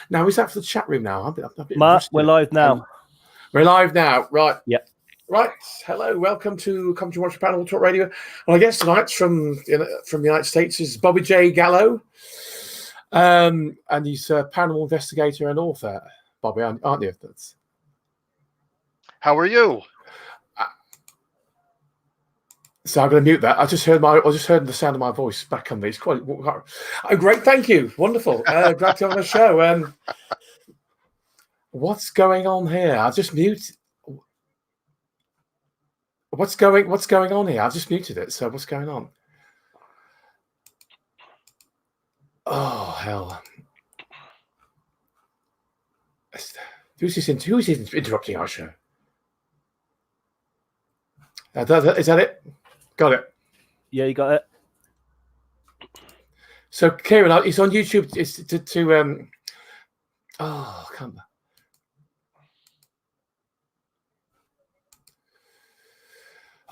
Now, is that for the chat room now? I'm a bit Mark, rusty. we're live now. We're live now, right? Yep. Right. Hello, welcome to Come to Watch Paranormal Talk Radio. Well, I guess tonight from the United States is Bobby J. Gallo, and he's a paranormal investigator and author. Bobby, aren't you? How are you? So I'm going to mute that. I just heard the sound of my voice back on me. It's quite great. Thank you. Wonderful. Glad to have on the show. What's going on here? I just muted. What's going on here? I've just muted it. So what's going on? Oh hell! Who's interrupting our show? Is that it? Got it. Yeah, you got it. So Kieran, it's on YouTube. It's come on.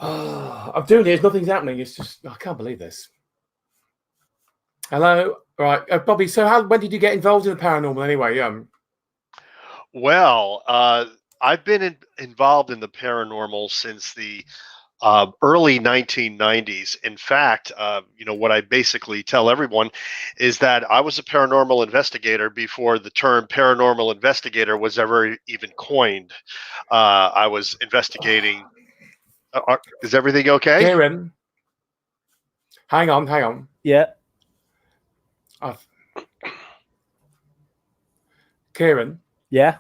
Oh, I'm doing it. Nothing's happening. It's just I can't believe this. Hello, right, Bobby. So when did you get involved in the paranormal anyway? Well, I've been involved in the paranormal since the early 1990s. In fact, what I basically tell everyone is that I was a paranormal investigator before the term paranormal investigator was ever even coined. I was investigating. Is everything okay? Kieran, hang on. Yeah. Kieran. Yeah.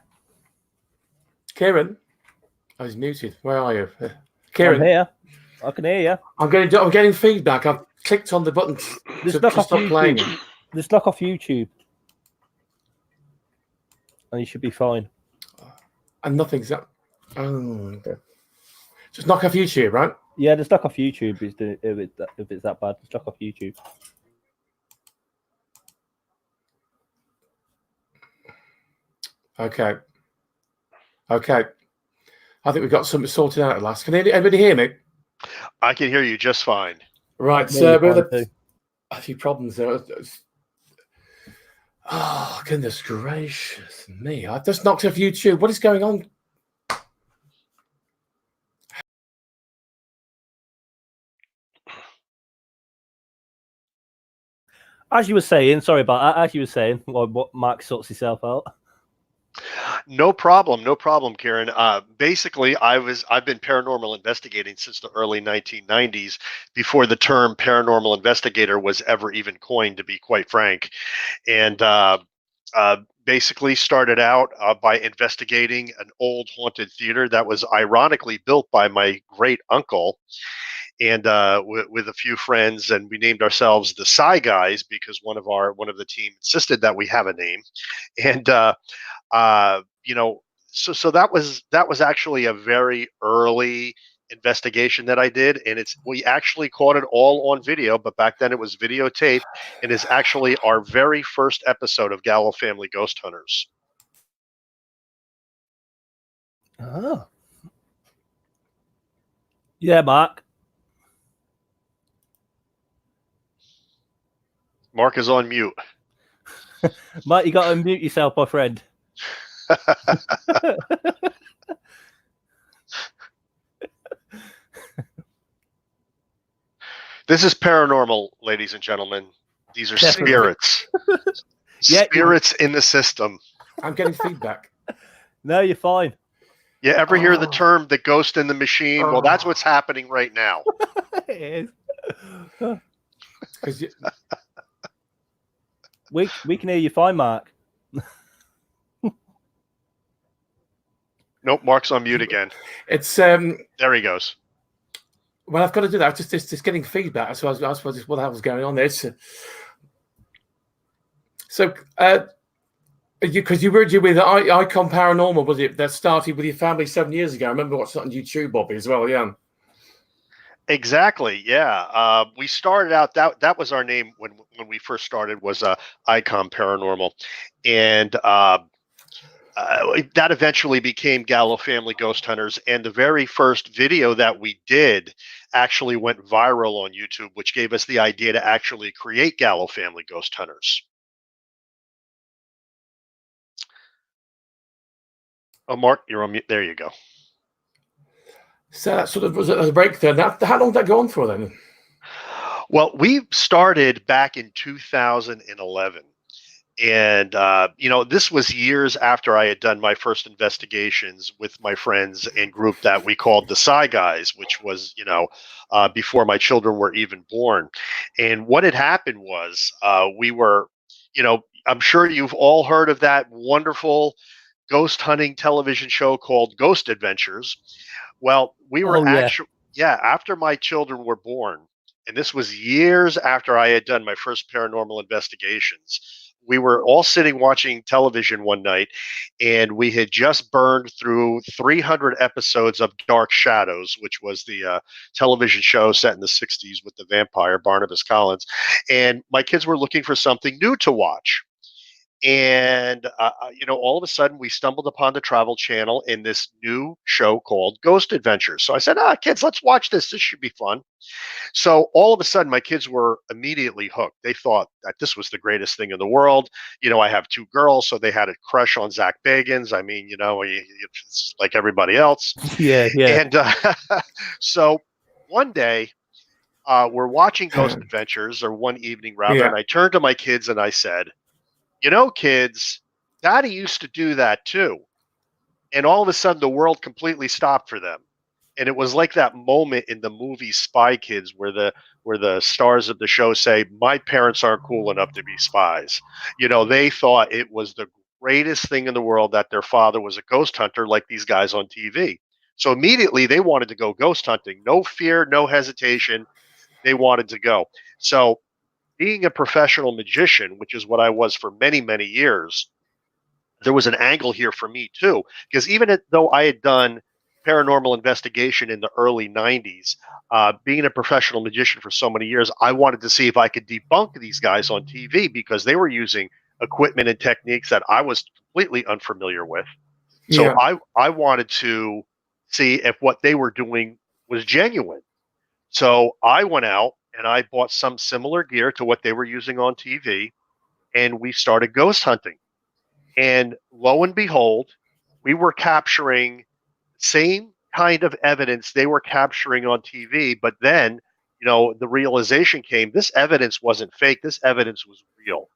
Kieran. I was muted. Where are you? Kieran. I'm here. I can hear you. I'm getting feedback. I've clicked on the button to stop playing. Just lock off YouTube. And you should be fine. And nothing's up. Oh, okay. Just knock off YouTube, right? Yeah, just lock off YouTube if it's that bad. Just lock off YouTube. Okay. I think we've got something sorted out at last. Can anybody hear me? I can hear you just fine. Right, so we have a few problems there. Oh, goodness gracious me. I just knocked off YouTube. What is going on? As you were saying, sorry about that. As you were saying, what Mark sorts himself out. No problem, Kieran. Basically, I've been paranormal investigating since the early 1990s, before the term paranormal investigator was ever even coined, to be quite frank. And basically started out by investigating an old haunted theater that was ironically built by my great uncle. And with a few friends, and we named ourselves the Psy Guys because one of the team insisted that we have a name. And so that was actually a very early investigation that I did, and we actually caught it all on video, but back then it was videotape, and is actually our very first episode of Gallo Family Ghost Hunters. Oh. Yeah, Mark. Mark is on mute. Mark, you got to unmute yourself, my friend. This is paranormal, ladies and gentlemen. These are spirits. Spirits in the system. I'm getting feedback. No, you're fine. You ever hear the term the ghost in the machine? Well, that's what's happening right now. It is. We can hear you fine, Mark. Nope, Mark's on mute again. It's there he goes. Well, I've got to do that. Just getting feedback. So I was what the hell was going on there. Because you were with Icon Paranormal, was it? That started with your family 7 years ago. I remember watching that on YouTube, Bobby, as well. Yeah. Exactly. Yeah. We started out that was our name when we first started, was Icon Paranormal, and that eventually became Gallo Family Ghost Hunters. And the very first video that we did actually went viral on YouTube, which gave us the idea to actually create Gallo Family Ghost Hunters. Oh, Mark, you're on mute. There you go. So that sort of was a break there. Now, how long did that go on for then? Well, we started back in 2011. And, this was years after I had done my first investigations with my friends and group that we called the Psy Guys, which was, before my children were even born. And what had happened was we were, I'm sure you've all heard of that wonderful ghost hunting television show called Ghost Adventures. Well, we were Oh yeah. actually, yeah, after my children were born, and this was years after I had done my first paranormal investigations. We were all sitting watching television one night, and we had just burned through 300 episodes of Dark Shadows, which was the television show set in the 60s with the vampire Barnabas Collins. And my kids were looking for something new to watch. And all of a sudden we stumbled upon the Travel Channel in this new show called Ghost Adventures. So I said, kids, let's watch this. This should be fun. So all of a sudden my kids were immediately hooked. They thought that this was the greatest thing in the world. I have two girls, so they had a crush on Zach Bagans. I mean, it's like everybody else. Yeah. And so one day we're watching Ghost Adventures, or one evening rather, and I turned to my kids and I said, kids, Daddy used to do that too. And all of a sudden, the world completely stopped for them. And it was like that moment in the movie Spy Kids, where the stars of the show say, "My parents aren't cool enough to be spies." They thought it was the greatest thing in the world that their father was a ghost hunter, like these guys on TV. So immediately they wanted to go ghost hunting. No fear, no hesitation. They wanted to go. So being a professional magician, which is what I was for many, many years, there was an angle here for me too. Because though I had done paranormal investigation in the early 90s, being a professional magician for so many years, I wanted to see if I could debunk these guys on TV because they were using equipment and techniques that I was completely unfamiliar with. So I wanted to see if what they were doing was genuine. So I went out and I bought some similar gear to what they were using on TV, and we started ghost hunting. And lo and behold, we were capturing same kind of evidence they were capturing on TV, but then, the realization came this evidence wasn't fake, this evidence was real.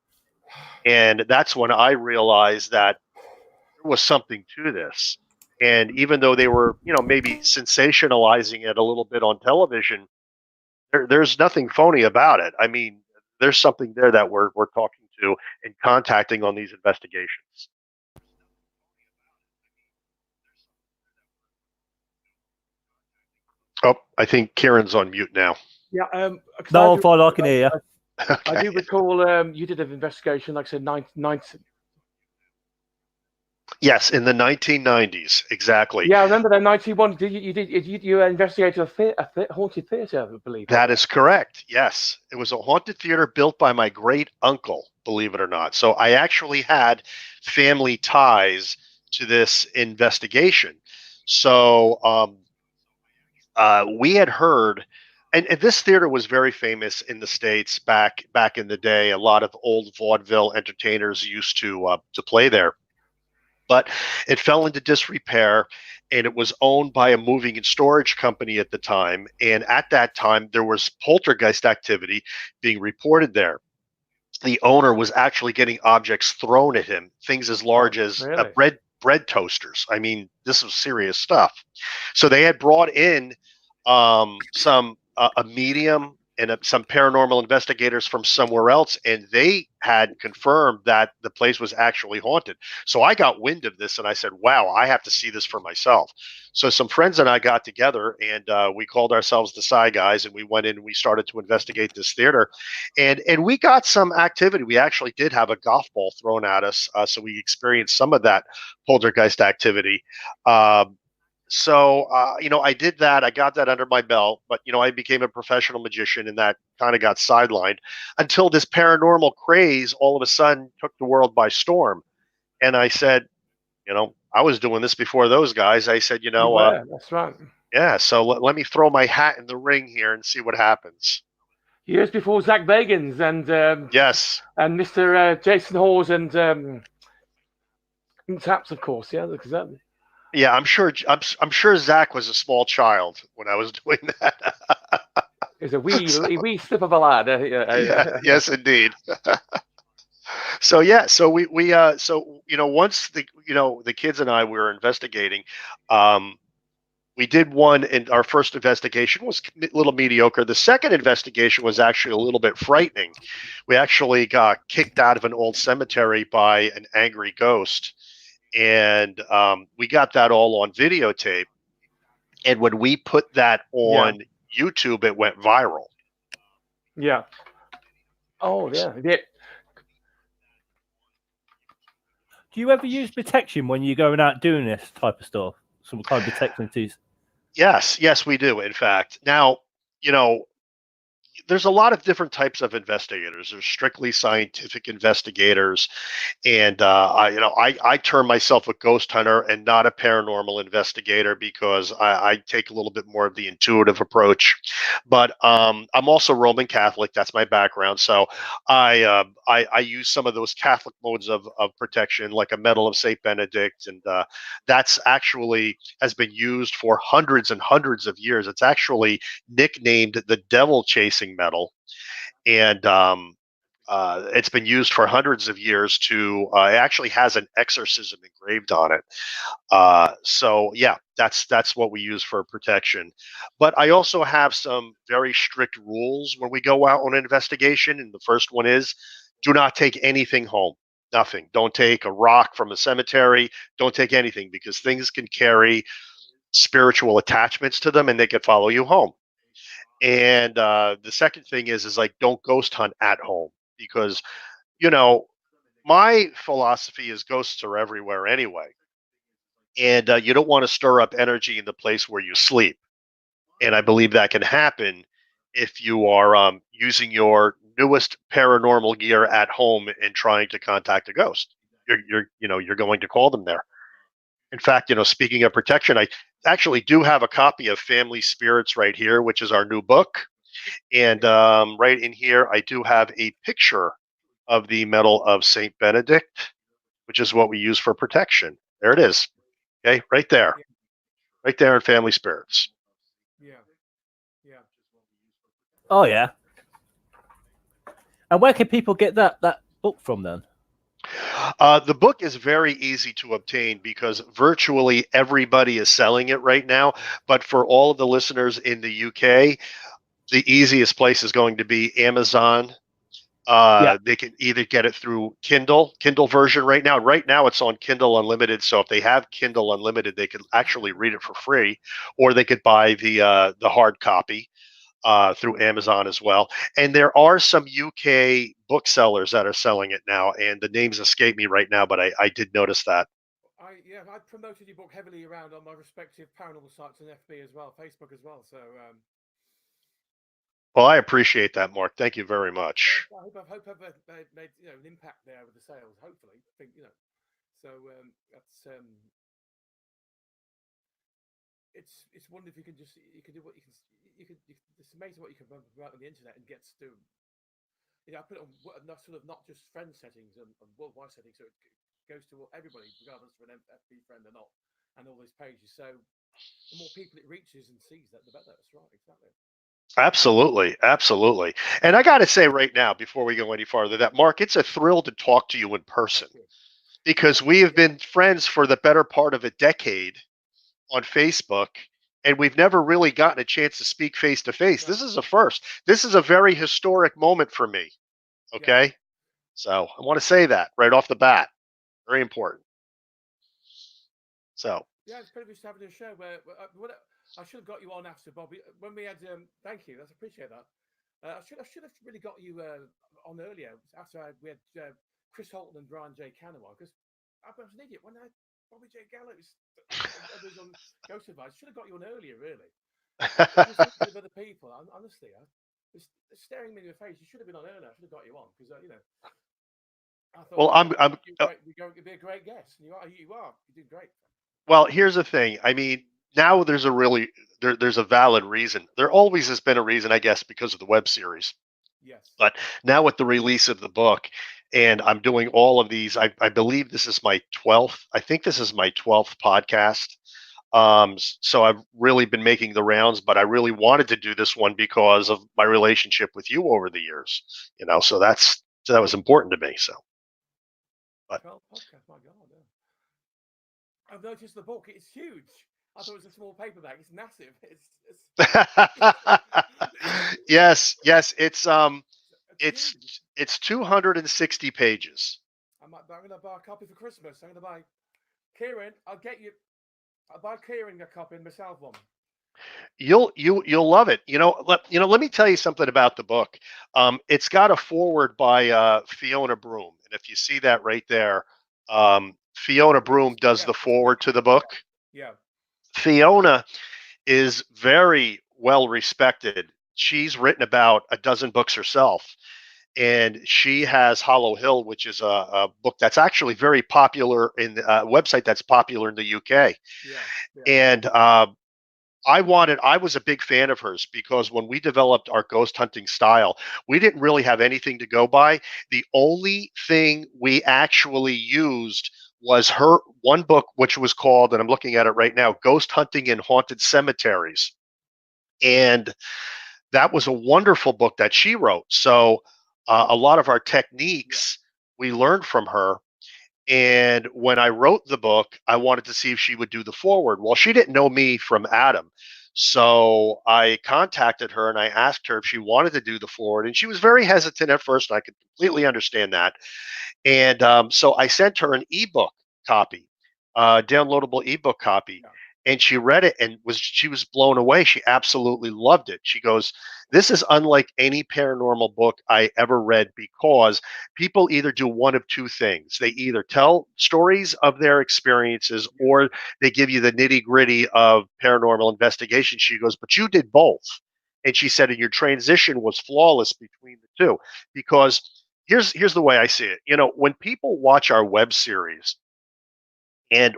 And that's when I realized that there was something to this. And even though they were, maybe sensationalizing it a little bit on television, there's nothing phony about it. I mean, there's something there that we're talking to and contacting on these investigations. Oh, I think Kieran's on mute now. Yeah. No, I'm fine. I can hear you. I do recall you did an investigation, like I said, 19. Yes, in the 1990s, exactly. Yeah, I remember that 91. You investigated a haunted theater, I believe. That is correct. Yes, it was a haunted theater built by my great uncle, believe it or not. So I actually had family ties to this investigation. So we had heard, and this theater was very famous in the States back in the day. A lot of old vaudeville entertainers used to play there. But it fell into disrepair, and it was owned by a moving and storage company at the time. And at that time, there was poltergeist activity being reported there. The owner was actually getting objects thrown at him, things as large as bread toasters. I mean, this was serious stuff. So they had brought in some a medium and some paranormal investigators from somewhere else, and they had confirmed that the place was actually haunted. So I got wind of this, and I said, "Wow, I have to see this for myself." So some friends and I got together, and we called ourselves the Psy Guys, and we went in and we started to investigate this theater, and we got some activity. We actually did have a golf ball thrown at us, so we experienced some of that poltergeist activity. So I did that. I got that under my belt, but I became a professional magician, and that kind of got sidelined until this paranormal craze all of a sudden took the world by storm. And I said, I was doing this before those guys. I said, that's right. Yeah. So let me throw my hat in the ring here and see what happens. Years before Zach Bagans and yes, and Mr. Jason Hawes and Taps, of course. Yeah, exactly. Yeah, I'm sure Zach was a small child when I was doing that. It's a wee So, wee slip of a lad. yeah, yes, indeed. So yeah, so so once the kids and I were investigating, um, we did one, and our first investigation was a little mediocre. The second investigation was actually a little bit frightening. We actually got kicked out of an old cemetery by an angry ghost, and we got that all on videotape. And when we put that Yeah, on YouTube, it went viral. yeah. Oh yeah, yeah. Do you ever use protection when you're going out doing this type of stuff? Some kind of protection to Yes, yes, we do. In fact, now you know there's a lot of different types of investigators. There's strictly scientific investigators, and I term myself a ghost hunter and not a paranormal investigator because I take a little bit more of the intuitive approach. But I'm also Roman Catholic. That's my background. So I use some of those Catholic modes of protection, like a medal of Saint Benedict, and that's actually has been used for hundreds and hundreds of years. It's actually nicknamed the devil chasing medal, and it's been used for hundreds of years. It actually has an exorcism engraved on it. So yeah, that's what we use for protection. But I also have some very strict rules when we go out on an investigation. And the first one is, do not take anything home. Nothing. Don't take a rock from a cemetery. Don't take anything because things can carry spiritual attachments to them and they could follow you home. And the second thing is like don't ghost hunt at home because you know my philosophy is ghosts are everywhere anyway, and you don't want to stir up energy in the place where you sleep. And I believe that can happen if you are using your newest paranormal gear at home and trying to contact a ghost. You're going to call them there. In fact, speaking of protection, I actually do have a copy of Family Spirits right here, which is our new book. And right in here, I do have a picture of the medal of Saint Benedict, which is what we use for protection. There it is. Okay, right there in Family Spirits. Yeah, yeah. Oh yeah. And where can people get that book from then? The book is very easy to obtain because virtually everybody is selling it right now. But for all of the listeners in the UK, the easiest place is going to be Amazon. Yeah. They can either get it through Kindle version right now. Right now, it's on Kindle Unlimited. So if they have Kindle Unlimited, they can actually read it for free, or they could buy the hard copy through Amazon as well. And there are some UK booksellers that are selling it now, and the names escape me right now, but I did notice that. I promoted your book heavily around on my respective paranormal sites and FB as well, Facebook as well. So Well, I appreciate that, Mark. Thank you very yeah, much. I hope I've made an impact there with the sales. Hopefully, I think So that's it's wonderful if you can just you can do what you can. It's amazing what you can promote on the internet and gets to. I put it on sort of not just friend settings and worldwide settings, so it goes to everybody, regardless of an FB friend or not, and all these pages. So the more people it reaches and sees that, the better. That's right, exactly. Absolutely, absolutely. And I got to say right now, before we go any farther, that Mark, it's a thrill to talk to you in person Thank you. because we have been friends for the better part of a decade on Facebook, and we've never really gotten a chance to speak face to face. No. This is a first. This is a very historic moment for me. Yes. Okay. So I want to say that right off the bat. Very important. So, Yeah, it's privileged to having a show I should have got you on after Bobby when we had. Thank you, I appreciate that. I should have really got you on earlier after we had Chris Holton and Brian J. Canaway because I was an idiot when I Bobby J. Gallo was on Ghost Advice. I should have got you on earlier, really. I was thinking of other people. Honestly, it's staring me in the face. You should have been on earlier. I should have got you on because I thought well, I'm, you're going to be a great guest. You are. You're doing great. well, here's the thing. I mean, now there's a valid reason. There always has been a reason, I guess, because of the web series. Yes. But now with the release of the book, and I'm doing all of these, I believe this is my 12th. I think this is my 12th podcast. So I've really been making the rounds, but I really wanted to do this one because of my relationship with you over the years. So that was important to me. So, but 12 podcasts, my God. Yeah. I've noticed the book. It's huge. I thought it was a small paperback. It's massive. It's yes, it's huge. it's 260 pages. I'm going to buy a copy for Christmas. I'm going to buy Kieran. I'll buy Kieran a copy and myself one. You'll love it. Let me tell you something about the book. It's got a foreword by Fiona Broom, and if you see that right there, Fiona Broom does the foreword to the book. Yeah. Fiona is very well respected. She's written about a dozen books herself, and she has Hollow Hill, which is a book that's actually very popular in a website that's popular in the UK. Yeah. And I was a big fan of hers because when we developed our ghost hunting style, we didn't really have anything to go by. The only thing we actually used was her one book, which was called, and I'm looking at it right now, Ghost Hunting in Haunted Cemeteries. And that was a wonderful book that she wrote. So a lot of our techniques we learned from her. And when I wrote the book, I wanted to see if she would do the forward. Well, she didn't know me from Adam. So I contacted her and I asked her if she wanted to do the forward. And she was very hesitant at first. And I could completely understand that. And so I sent her an ebook copy, downloadable ebook copy. Yeah. And she read it and she was blown away. She absolutely loved it. She goes, "This is unlike any paranormal book I ever read because people either do one of two things. They either tell stories of their experiences or they give you the nitty-gritty of paranormal investigation." She goes, "But you did both." And she said, "And your transition was flawless between the two." Because here's the way I see it. When people watch our web series,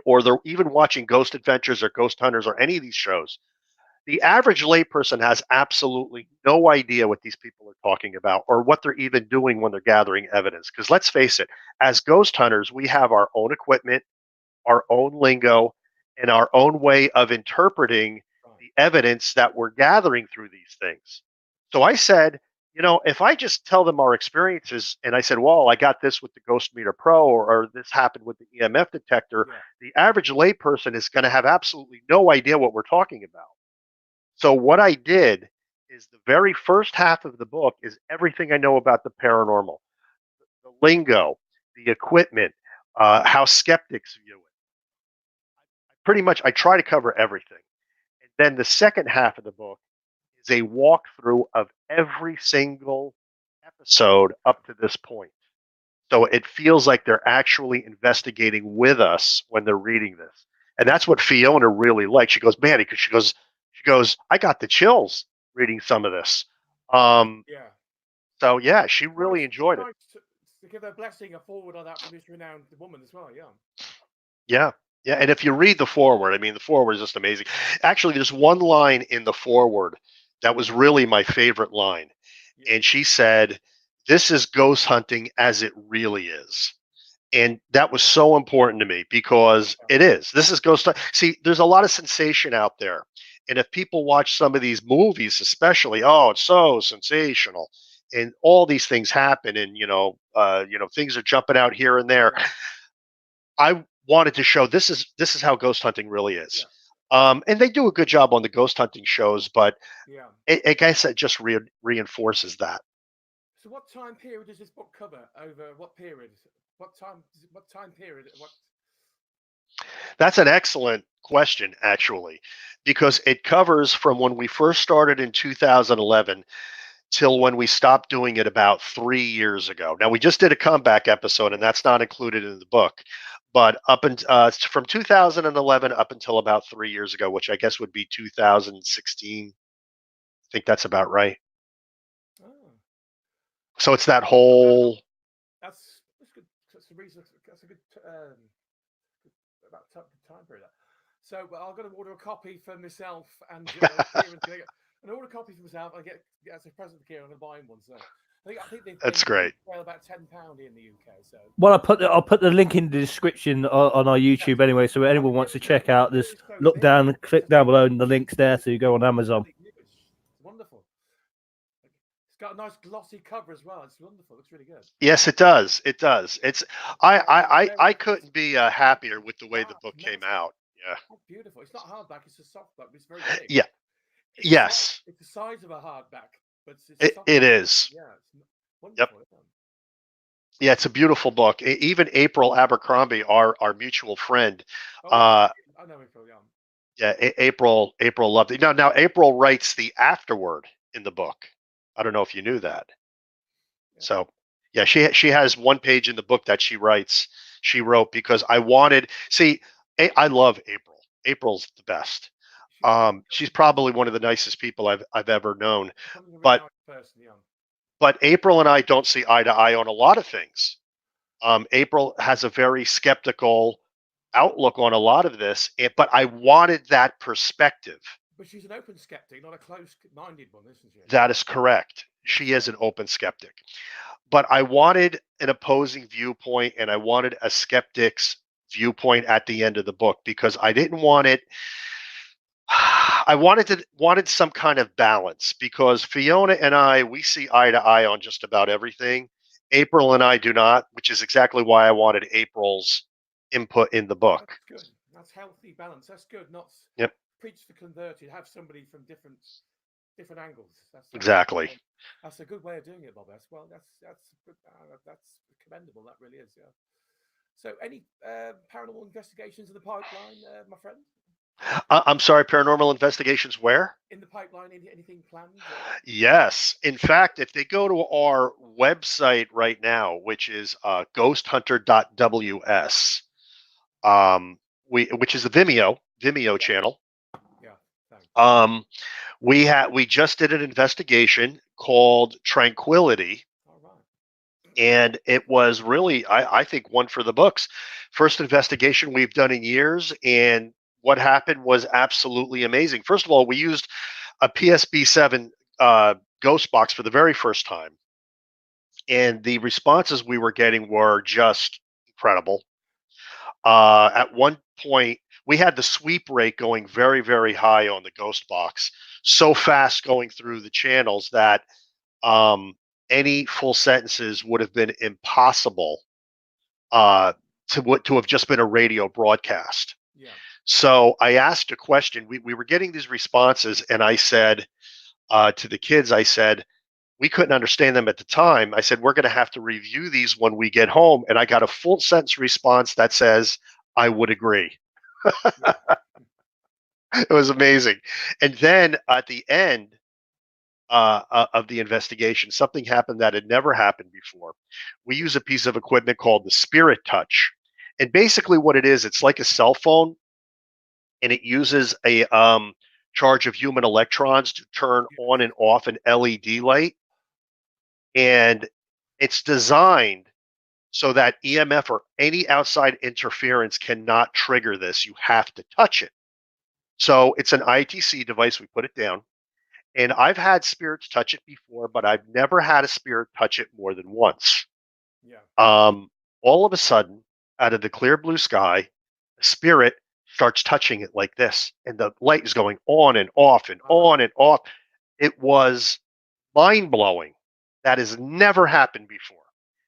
or they're even watching Ghost Adventures or Ghost Hunters or any of these shows, the average layperson has absolutely no idea what these people are talking about or what they're even doing when they're gathering evidence. Because let's face it, as ghost hunters, we have our own equipment, our own lingo, and our own way of interpreting the evidence that we're gathering through these things. So I said, if I just tell them our experiences and I said, well, I got this with the Ghost Meter Pro or this happened with the EMF detector, the average layperson is going to have absolutely no idea what we're talking about. So what I did is the very first half of the book is everything I know about the paranormal, the lingo, the equipment, how skeptics view it. Pretty much, I try to cover everything. And then the second half of the book is a walkthrough of every single episode up to this point. So it feels like they're actually investigating with us when they're reading this. And that's what Fiona really liked. She goes, man, because she goes, I got the chills reading some of this. So yeah, she really enjoyed it. To give a blessing, a forward on that from this renowned woman as well. Yeah. Yeah. And if you read the foreword, I mean, the foreword is just amazing. Actually, there's one line in the foreword that was really my favorite line. And she said, "This is ghost hunting as it really is." And that was so important to me because it is. This is ghost. See, there's a lot of sensation out there. And if people watch some of these movies, especially, oh, it's so sensational. And all these things happen, and things are jumping out here and there. I wanted to show this is how ghost hunting really is. And they do a good job on the ghost hunting shows, but I guess it just reinforces that. So, what time period does this book cover? Over what period? What time period? That's an excellent question, actually, because it covers from when we first started in 2011 till when we stopped doing it about 3 years ago. Now, we just did a comeback episode, and that's not included in the book. But from 2011 up until about 3 years ago, which I guess would be 2016, I think that's about right. Oh. So it's that whole. That's good. That's a good about time period. So, but I've got to order a copy for myself and Kieran. And order a copy for myself. I get as a present for Kieran. I'm going to buy him one. So. I think That's great. Well, about £10 in the UK. So Well, I'll put the link in the description on our YouTube anyway. So if anyone wants to check out this, look down, click down below, and the link's there to go on Amazon. It's wonderful. It's got a nice glossy cover as well. It's wonderful. It looks really good. Yes, it does. It does. It's I couldn't be happier with the way the book came out. Yeah. That's beautiful. It's not hardback. It's a softback. It's very big. Yeah. Yes. It's the size of a hardback, but it is. Yeah. It's wonderful. Yep. Yeah, it's a beautiful book. Even April Abercrombie, our mutual friend. I know April. Yeah. Yeah, April loved it. Now April writes the afterword in the book. I don't know if you knew that. Yeah. So, yeah, she has one page in the book that she wrote because I wanted. See, I love April. April's the best. She's probably one of the nicest people I've ever known. But nice person, yeah. But April and I don't see eye to eye on a lot of things. April has a very skeptical outlook on a lot of this, but I wanted that perspective. But she's an open skeptic, not a close-minded one, isn't she? That is correct. She is an open skeptic. But I wanted an opposing viewpoint, and I wanted a skeptic's viewpoint at the end of the book because I didn't want it. I wanted some kind of balance because Fiona and we see eye to eye on just about everything. April and I do not, which is exactly why I wanted April's input in the book. That's good. That's healthy balance. That's good. Not preach to converted. Have somebody from different angles. That's exactly. That's a good way of doing it, Bob. That's commendable. That really is. Yeah. So, any paranormal investigations in the pipeline, my friend? I'm sorry, paranormal investigations where? In the pipeline, anything planned? Yes. In fact, if they go to our website right now, which is ghosthunter.ws, which is the Vimeo channel. Yeah. Thanks. We just did an investigation called Tranquility. All right. And it was really, I think, one for the books. First investigation we've done in years, and what happened was absolutely amazing. First of all, we used a PSB7 ghost box for the very first time, and the responses we were getting were just incredible. At one point, we had the sweep rate going very, very high on the ghost box, so fast going through the channels that any full sentences would have been impossible to have just been a radio broadcast. Yeah. So I asked a question. We were getting these responses, and I said to the kids, I said, we couldn't understand them at the time. I said, we're going to have to review these when we get home. And I got a full sentence response that says, I would agree. It was amazing. And then at the end of the investigation, something happened that had never happened before. We use a piece of equipment called the Spirit Touch. And basically what it is, it's like a cell phone, and it uses a charge of human electrons to turn on and off an LED light. And it's designed so that EMF or any outside interference cannot trigger this. You have to touch it. So it's an ITC device. We put it down. And I've had spirits touch it before, but I've never had a spirit touch it more than once. Yeah. All of a sudden, out of the clear blue sky, a spirit starts touching it like this, and the light is going on and off and on and off. It was mind-blowing. That has never happened before.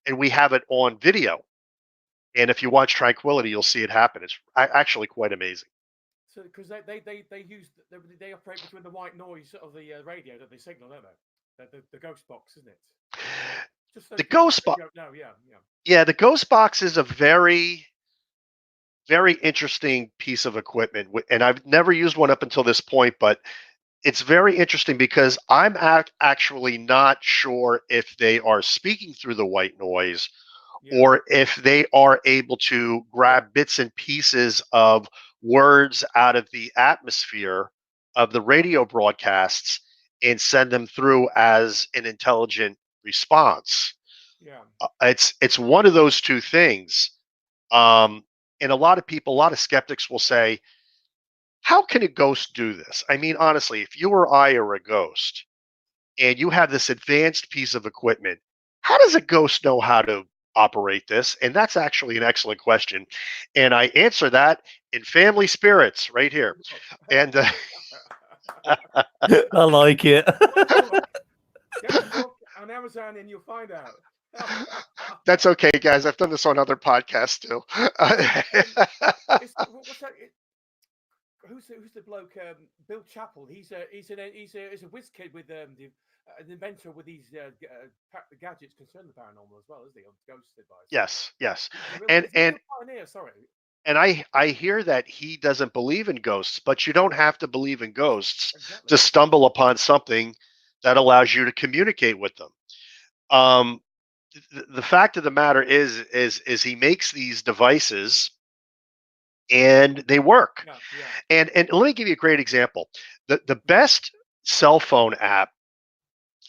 And we have it on video. And if you watch Tranquility, you'll see it happen. It's actually quite amazing. So, because they operate between the white noise of the radio that they signal, don't they? The ghost box, isn't it? The ghost box. No, yeah. Yeah, the ghost box is a very, very interesting piece of equipment, and I've never used one up until this point, but it's very interesting because I'm actually not sure if they are speaking through the white noise or if they are able to grab bits and pieces of words out of the atmosphere of the radio broadcasts and send them through as an intelligent response. Yeah. It's one of those two things. And a lot of skeptics will say, how can a ghost do this? I mean, honestly, if you or I are a ghost and you have this advanced piece of equipment how does a ghost know how to operate this? And that's actually an excellent question. And I answer that in Family Spirits right here. And I like it. Get the book on Amazon and you'll find out. that's okay, guys. I've done this on other podcasts too. What's that? Who's the bloke? Bill Chappell. He's a whiz kid with an inventor with these gadgets concerning the paranormal as well, isn't he? On ghost advice. Yes, yes. He's a And real pioneer. Sorry. and I hear that he doesn't believe in ghosts, but you don't have to believe in ghosts Exactly. to stumble upon something that allows you to communicate with them. Um, the fact of the matter is he makes these devices and they work. Yeah. And let me give you a great example. The best cell phone app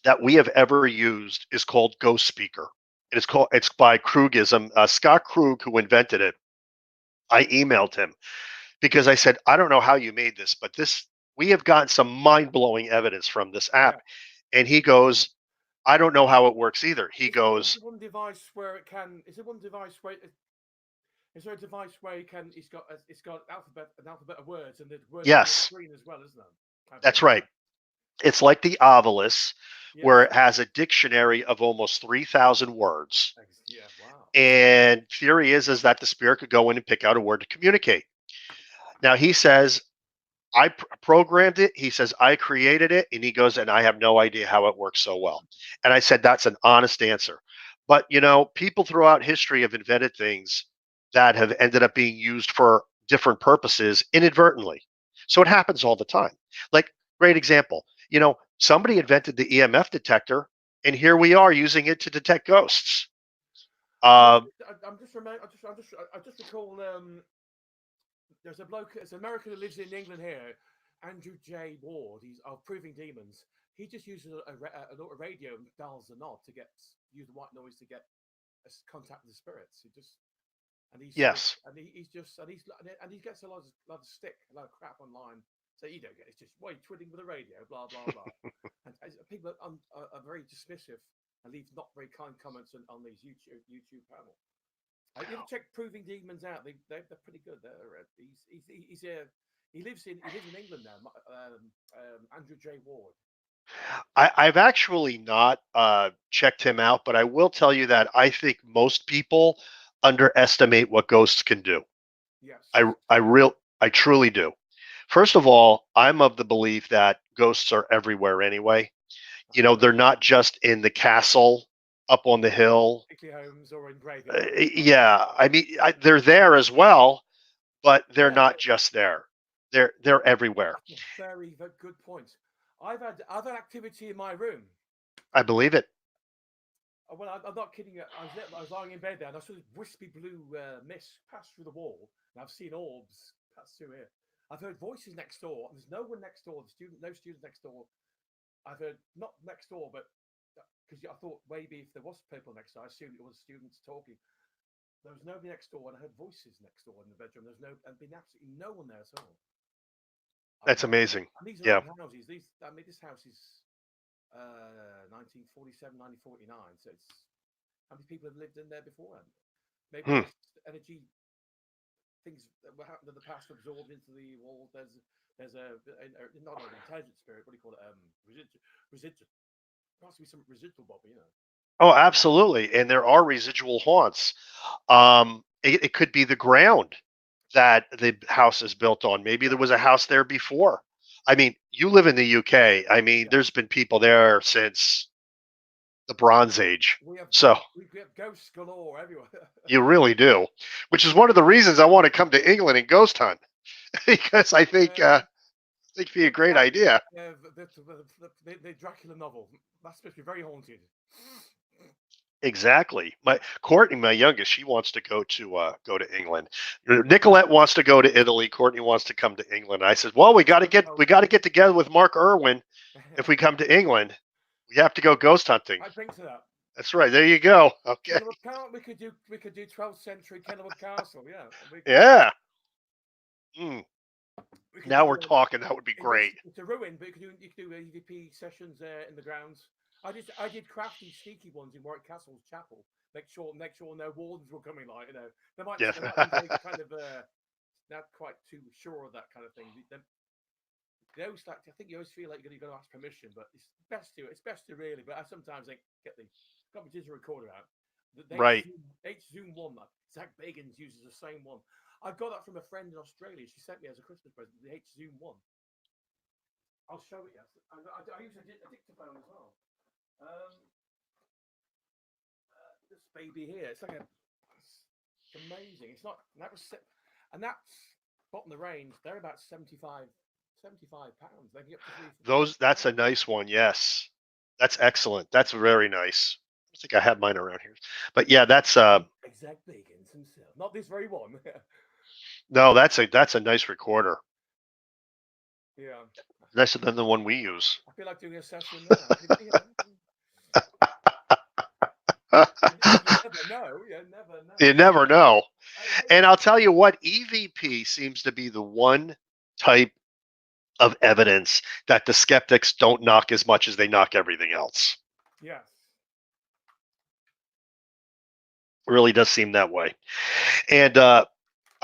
that we have ever used is called Ghost Speaker. It's by Krugism, Scott Krug, who invented it. I emailed him because I said, I don't know how you made this, but we have gotten some mind blowing evidence from this app. And he goes, I don't know how it works either. He goes, one device where it can. Is it one device where? Is there a device where you can? It's got an alphabet of words, and the words on the yes, screen as well, isn't it? Okay. that's right. It's like the Ovilus, Yes. where it has a dictionary of almost 3,000 words. Yeah, wow. And theory is that the spirit could go in and pick out a word to communicate. Now he says, I programmed it. He says, I created it. And he goes, and I have no idea how it works so well. And I said, that's an honest answer. But, people throughout history have invented things that have ended up being used for different purposes inadvertently. So it happens all the time. Like, great example, somebody invented the EMF detector, and here we are using it to detect ghosts. I just recall there's a bloke, it's an American who lives in England here, Andrew J. Ward. He's of Proving Demons. He just uses a radio and dials the knob to use the white noise to get contact with the spirits. Yes, he gets a lot of stick, a lot of crap online. So you don't get it's just twiddling with the radio, blah blah blah. And people are very dismissive and leave not very kind comments on these YouTube panel. You ever check Proving Demons out? They're pretty good. He lives in England now. Andrew J. Ward. I've actually not checked him out, but I will tell you that I think most people underestimate what ghosts can do. Yes. I truly do. First of all, I'm of the belief that ghosts are everywhere anyway. They're not just in the castle up on the hill. Homes or in yeah, I mean, they're there as well, but they're not just there. They're everywhere. That's a very, very good point. I've had other activity in my room. I believe it. Well, I'm not kidding. I was lying in bed there, and I saw this wispy blue mist pass through the wall, and I've seen orbs pass through here. I've heard voices next door. There's no one next door. No students next door. I've heard not next door, but because I thought maybe if there was people next door, I assumed it was students talking. There was nobody next door, and I heard voices next door in the bedroom. There's been absolutely no one there at all. That's amazing. And these are old houses. This house is 1947, 1949. So it's how many people have lived in there before? Maybe energy things that were happened in the past absorbed into the wall. There's a not an intelligent spirit. What do you call it? Residual. There must be some residual, Bobby. Oh, absolutely. And there are residual haunts. It could be the ground that the house is built on. Maybe there was a house there before. I mean, you live in the UK. I mean, there's been people there since the Bronze Age. We have ghosts galore everywhere. You really do, which is one of the reasons I want to come to England and ghost hunt because I think it'd be a great idea. The Dracula novel, that's supposed to be very haunted. Exactly. Courtney, my youngest, she wants to go to England. Nicolette wants to go to Italy. Courtney wants to come to England. I said, well, we got to get together with Mark Irwin. If we come to England, we have to go ghost hunting. I think so. That's right. There you go. Okay. We could do 12th century Kenilworth Castle. Yeah. Yeah. Now we're talking. That would be great. It's a ruin, but you could do EVP sessions in the grounds. I did crafty, sneaky ones in Warwick Castle's chapel. Make sure no wardens were coming. Like, they might Yeah. they might be very kind of not quite too sure of that kind of thing. They always I think you always feel like you've got to ask permission, but it's best to really. But I sometimes get the digital recorder out. The Right. H Zoom one that Zach Bagans uses the same one. I got that from a friend in Australia. She sent me as a Christmas present the H Zoom one. I'll show it you. I use a dictaphone as well. This baby here, it's amazing. It's not and that's bottom of the range. They're about 75 pounds. They can get up to That's a nice one. Yes, that's excellent. That's very nice. I think I have mine around here, but yeah, that's exact Bagans himself. Not this very one. no, that's a nice recorder. Yeah, Nicer than the one we use. I feel like doing a session now. You never know. You never know. And I'll tell you what, EVP seems to be the one type of evidence that the skeptics don't knock as much as they knock everything else. Yes. It really does seem that way. And I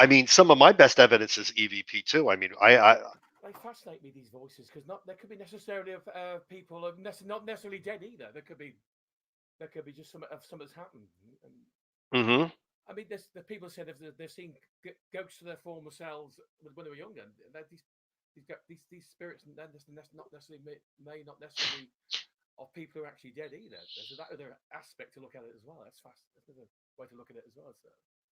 mean, some of my best evidence is EVP too. I mean, they fascinate me, these voices, because there could be necessarily of people not necessarily dead either. There could be just something's happened. Mm-hmm. I mean, the people said they've seen ghosts of their former selves when they were younger. These spirits not necessarily may not necessarily of people who are actually dead either. There's that other aspect to look at it as well. That's another way to look at it as well. So.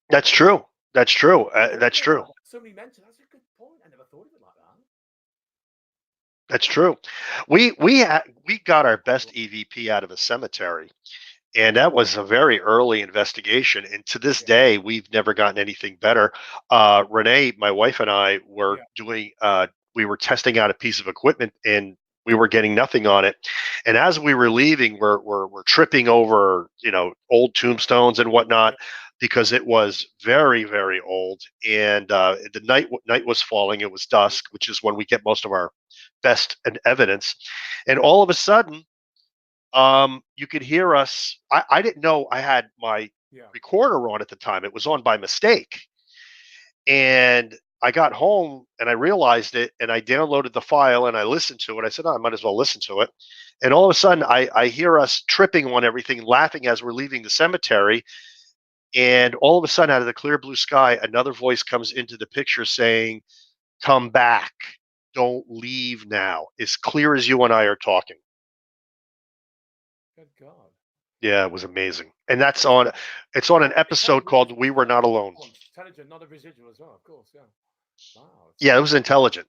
That's true. That's true. That's true. Somebody mentioned that's a good point. I never thought of it like that. That's true. We got our best EVP out of a cemetery, and that was a very early investigation. And to this day, we've never gotten anything better. Renee, my wife, and I were doing. We were testing out a piece of equipment, and we were getting nothing on it. And as we were leaving, we're tripping over old tombstones and whatnot. Because it was very, very old, and the night was falling. It was dusk, which is when we get most of our best evidence. And all of a sudden, you could hear us. I didn't know I had my recorder on at the time. It was on by mistake, and I got home and I realized it, and I downloaded the file and I listened to it. I said, "Oh, I might as well listen to it." And all of a sudden, I hear us tripping on everything, laughing as we're leaving the cemetery. And all of a sudden, out of the clear blue sky, another voice comes into the picture saying, "Come back. Don't leave now." As clear as you and I are talking. Good God. Yeah, it was amazing. And it's on an episode called "We Were Not Alone." Intelligent, not a residual as well, of course, yeah. Wow. Yeah, it was intelligent.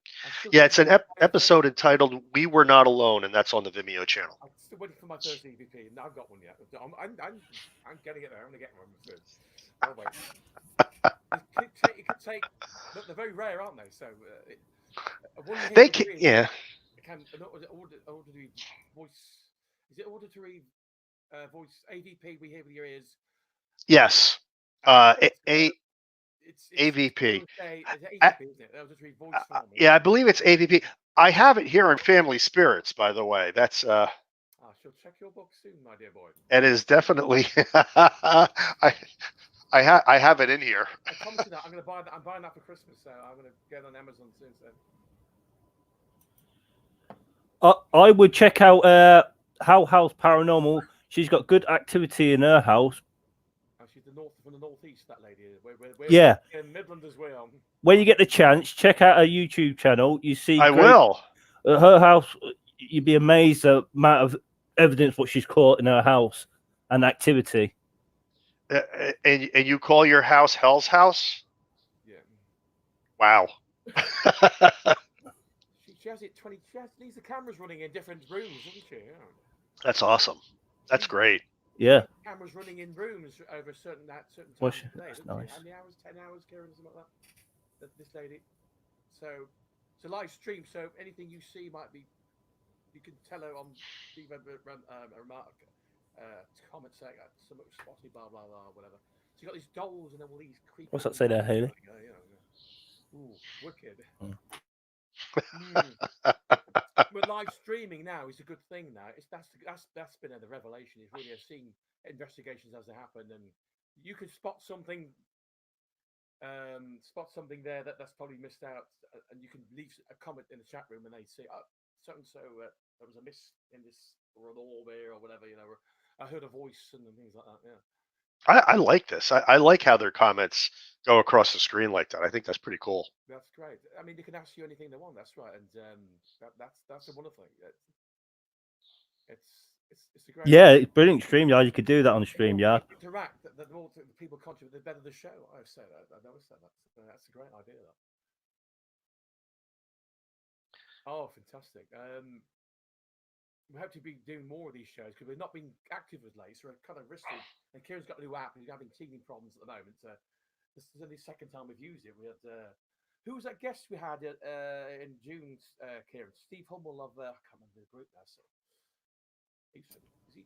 Yeah, it's an episode entitled "We Were Not Alone," and that's on the Vimeo channel. I'm still waiting for my first EVP. No, I've got one yet. I'm getting it there. I'm going to get one soon. Oh, wait. It could take. Look, they're very rare, aren't they? So they can, yeah. Auditory voice. Is it auditory voice AVP? We hear with your ears. Yes. It's AVP. It's AVP, isn't it? Auditory voice. Yeah, I believe it's AVP. I have it here in Family Spirits, by the way. That's. I shall check your book soon, my dear boy. It is definitely. I have it in here. I promise you that I'm going to buy that. I'm buying that for Christmas, so I'm going to get it on Amazon soon. So. I would check out How House Paranormal. She's got good activity in her house. She's from the northeast, that lady. We're in Midland as well. When you get the chance, check out her YouTube channel. You see, I will. Her house. You'd be amazed at the amount of evidence what she's caught in her house and activity. And you call your house Hell's House? Yeah. Wow. She has it 20. She leaves the cameras running in different rooms, doesn't she? Yeah. That's awesome. That's great. Yeah. Cameras running in rooms over certain times of the day. That's nice. How many hours? 10 hours, Karen, something like that. This lady. So it's a live stream. So anything you see might be. You can tell her on leave a remark, comment saying something spotty, blah blah blah, whatever. So you got these dolls and all these creepy. What's that say there, Haley? Ooh, wicked. But live streaming now is a good thing. Now that's been the revelation. Is really seeing investigations as they happen, and you can spot something there that's probably missed out, and you can leave a comment in the chat room, and they say, "Oh, so and so, there was a miss in this or an all there or whatever." Or I heard a voice and things like that. Yeah. I like this. I like how their comments go across the screen like that. I think that's pretty cool. That's great. I mean, they can ask you anything they want. That's right, and that's a wonderful thing. It's a great. Yeah, it's brilliant. StreamYard, you could do that on StreamYard. Interact. The more the people contribute, the better the show. I say that. I always say that. That's a great idea. That. Oh, fantastic. We hope to be doing more of these shows because we've not been active as late, so we're kind of risky. And Kieran's got a new app, and he's having teething problems at the moment. This is only the second time we've used it. We had who was that guest we had in June? Kieran, Steve Hummel of I can't remember the group now. So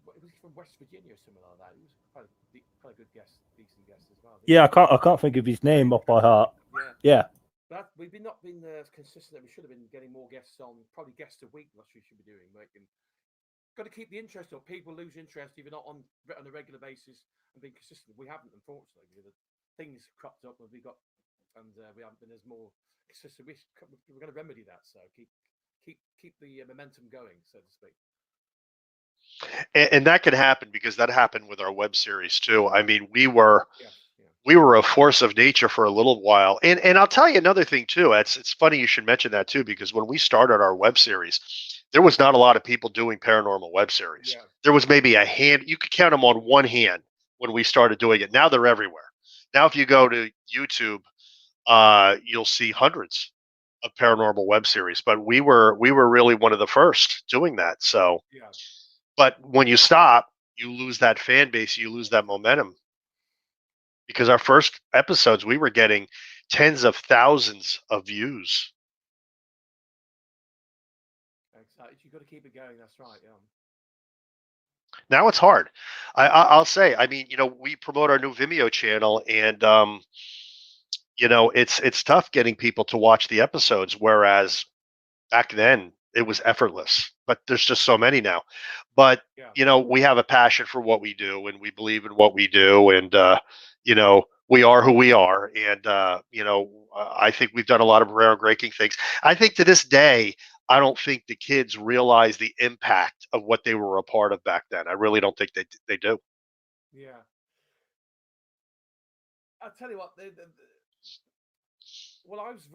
was he from West Virginia or something like that? He was quite a good guest, decent guest as well. Yeah, I can't think of his name off by heart. Yeah. But we've not been consistent. We should have been getting more guests on. Probably guests a week. That's what we should be doing. Got to keep the interest up. People lose interest if you're not on a regular basis and being consistent. We haven't, unfortunately. The things cropped up and we haven't been as more consistent. We're going to remedy that. So keep the momentum going, so to speak. And that can happen because that happened with our web series too. I mean, we were a force of nature for a little while. And I'll tell you another thing too. It's funny you should mention that too, because when we started our web series, there was not a lot of people doing paranormal web series. Yeah. There was maybe a hand, you could count them on one hand when we started doing it. Now they're everywhere. Now if you go to YouTube, you'll see hundreds of paranormal web series, but we were really one of the first doing that. So yeah. But when you stop, you lose that fan base, you lose that momentum. Because our first episodes, we were getting tens of thousands of views. Exactly. You've got to keep it going. That's right. Yeah. Now it's hard. I'll say. I mean, we promote our new Vimeo channel, and it's tough getting people to watch the episodes. Whereas back then, it was effortless. But there's just so many now. But we have a passion for what we do, and we believe in what we do, and we are who we are, and I think we've done a lot of groundbreaking things. I think to this day, I don't think the kids realize the impact of what they were a part of back then. I really don't think they do. Yeah. I'll tell you what. Well, I was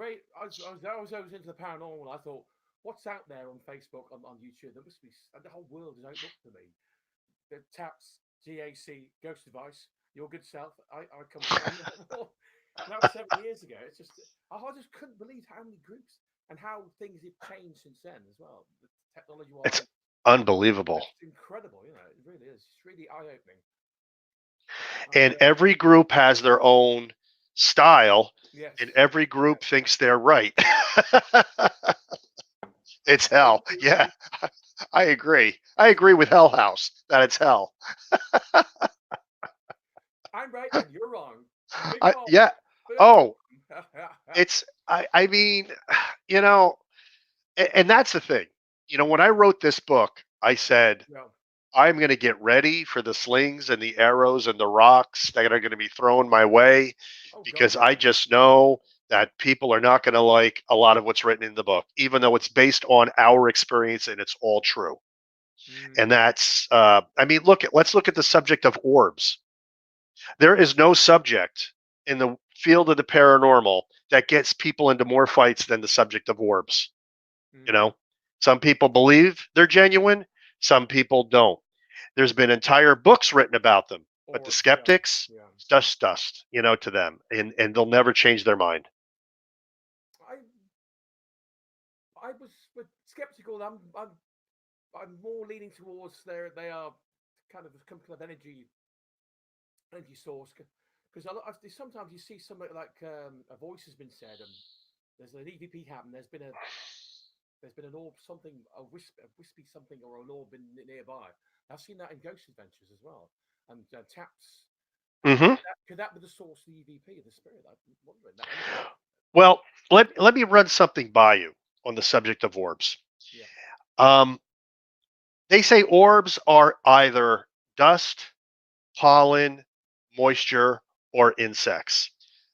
always into the paranormal. I thought, what's out there on Facebook, on YouTube? There must be, the whole world is open up to me. The TAPS, GAC, Ghost Device, Your Good Self. I come from that was 7 years ago. It's just, I just couldn't believe how many groups and how things have changed since then as well. The technology-wise, it's unbelievable. It's incredible, it really is. It's really eye-opening. And every group has their own style, yes. And every group thinks they're right. It's hell. Yeah, I agree. I agree with Hell House that it's hell. I'm right and you're wrong. Yeah. Oh, I mean, and that's the thing. When I wrote this book, I said, I'm going to get ready for the slings and the arrows and the rocks that are going to be thrown my way, because I just know that people are not going to like a lot of what's written in the book, even though it's based on our experience and it's all true. And that's, let's look at the subject of orbs. There is no subject in the field of the paranormal that gets people into more fights than the subject of orbs. Some people believe they're genuine, some people don't. There's been entire books written about them, but the skeptics, dust, to them, and they'll never change their mind. I was skeptical. I'm more leaning towards they are kind of some kind of energy source, because sometimes you see something like a voice has been said and there's an EVP happened. There's been an orb, something, a wispy something, or an orb nearby. I've seen that in Ghost Adventures as well, and TAPS. Could that be the source of the EVP, the spirit? I'm wondering that. Well, let me run something by you on the subject of orbs. Yeah. Um, they say orbs are either dust, pollen, moisture, or insects.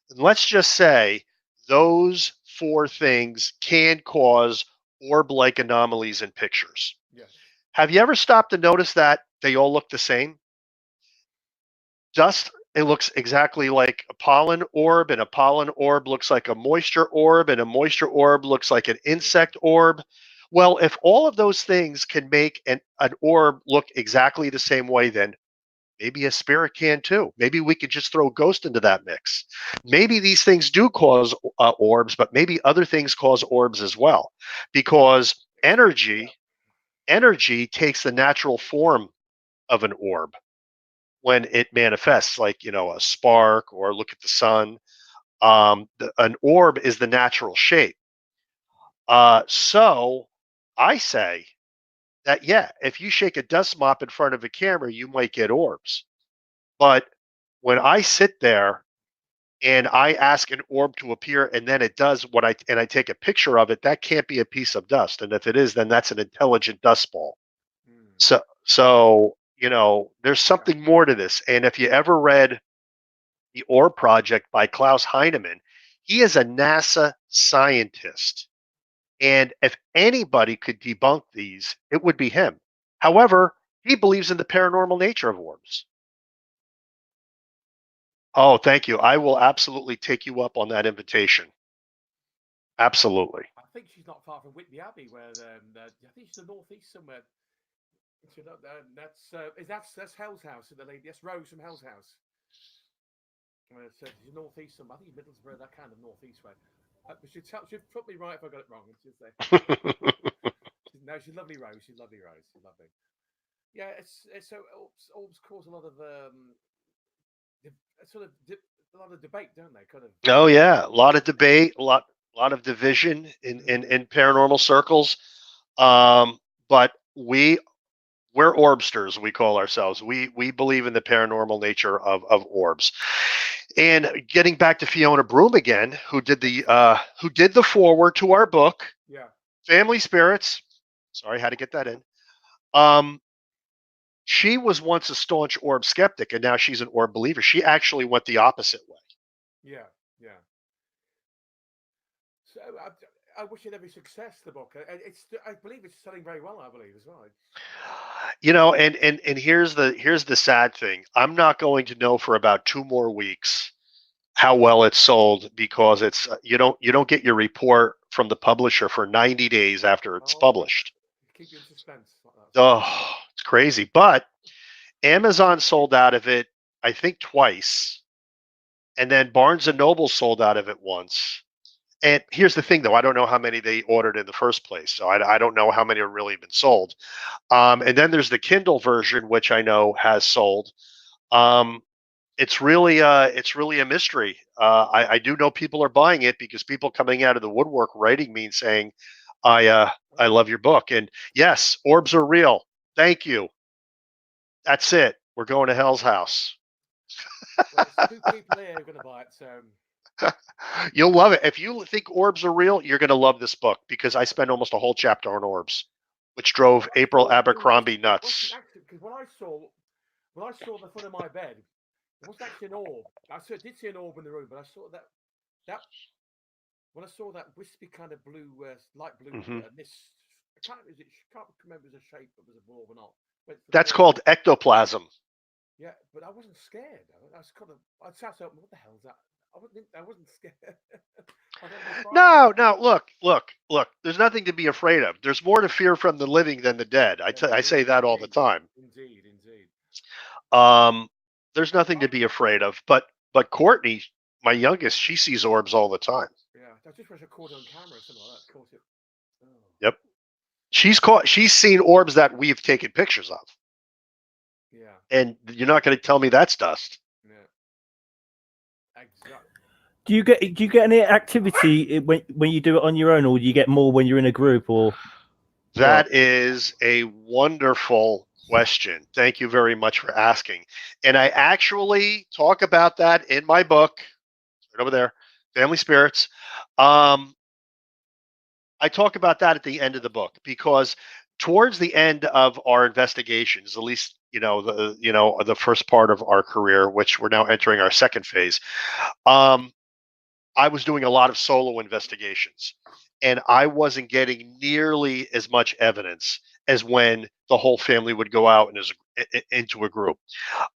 And let's just say those four things can cause orb-like anomalies in pictures. Yes. Have you ever stopped to notice that they all look the same? Dust, it looks exactly like a pollen orb, and a pollen orb looks like a moisture orb, and a moisture orb looks like an insect orb. Well, if all of those things can make an orb look exactly the same way, then maybe a spirit can too. Maybe we could just throw a ghost into that mix. Maybe these things do cause orbs, but maybe other things cause orbs as well, because energy takes the natural form of an orb when it manifests, like a spark, or look at the sun. An orb is the natural shape. So I say that, yeah, if you shake a dust mop in front of a camera, you might get orbs. But when I sit there and I ask an orb to appear, and then it does and I take a picture of it, that can't be a piece of dust. And if it is, then that's an intelligent dust ball. Mm. So there's something more to this. And if you ever read The Orb Project by Klaus Heinemann, he is a NASA scientist. And if anybody could debunk these, it would be him. However, he believes in the paranormal nature of orbs. Oh, thank you. I will absolutely take you up on that invitation. Absolutely. I think she's not far from Whitby Abbey, where I think she's the northeast somewhere. That's Hell's House, the lady. That's Rose from Hell's House. So she's northeast somewhere. I think Middlesbrough, that kind of northeast way. She'd put me right if I got it wrong. She'd say, no, she's lovely, Rose. She's lovely, Rose. She's lovely. Yeah, it's so orbs cause a lot of a lot of debate, don't they? Kind of. Oh yeah, a lot of debate, a lot of division in paranormal circles. But we're orbsters, we call ourselves. We believe in the paranormal nature of orbs. And getting back to Fiona Broom again, who did the foreword to our book, Yeah. Family Spirits. Sorry, had to get that in. She was once a staunch orb skeptic, and now she's an orb believer. She actually went the opposite way. Yeah, yeah. So I wish it every success. The book. I believe it's selling very well. I believe as well. And here's the sad thing. I'm not going to know for about 2 more weeks how well it's sold, because it's you don't get your report from the publisher for 90 days after it's published. Keep you in suspense. Like that. Oh, it's crazy. But Amazon sold out of it, I think, twice, and then Barnes and Noble sold out of it once. And here's the thing, though, I don't know how many they ordered in the first place, so I don't know how many have really been sold. And then there's the Kindle version, which I know has sold. It's really a mystery. I do know people are buying it, because people coming out of the woodwork writing me and saying, I love your book, and yes, orbs are real. Thank you. That's it. We're going to Hell's House. Well, there's 2 people here who are going to buy it, so. You'll love it. If you think orbs are real, you're going to love this book, because I spend almost a whole chapter on orbs, which drove April Abercrombie nuts. Because when I saw the foot of my bed, it wasn't actually an orb. I did see an orb in the room, but I saw that when I saw that wispy kind of blue, light blue mist. Can't remember if it was a shape, if it was a orb or not. That's called ectoplasm. Yeah, but I wasn't scared. I sat up. What the hell is that? I wasn't scared. No. Look. There's nothing to be afraid of. There's more to fear from the living than the dead. I say that all the time. Indeed. There's nothing to be afraid of. But Courtney, my youngest, she sees orbs all the time. Yeah, I just wish I caught it on camera or something like that. Caught it. Oh. Yep. She's seen orbs that we've taken pictures of. Yeah. And you're not going to tell me that's dust. Yeah. Exactly. Do you get any activity when you do it on your own, or do you get more when you're in a group? Or that is a wonderful question. Thank you very much for asking. And I actually talk about that in my book, right over there, Family Spirits. I talk about that at the end of the book, because towards the end of our investigations, at least the first part of our career, which we're now entering our second phase, I was doing a lot of solo investigations, and I wasn't getting nearly as much evidence as when the whole family would go out and into a group.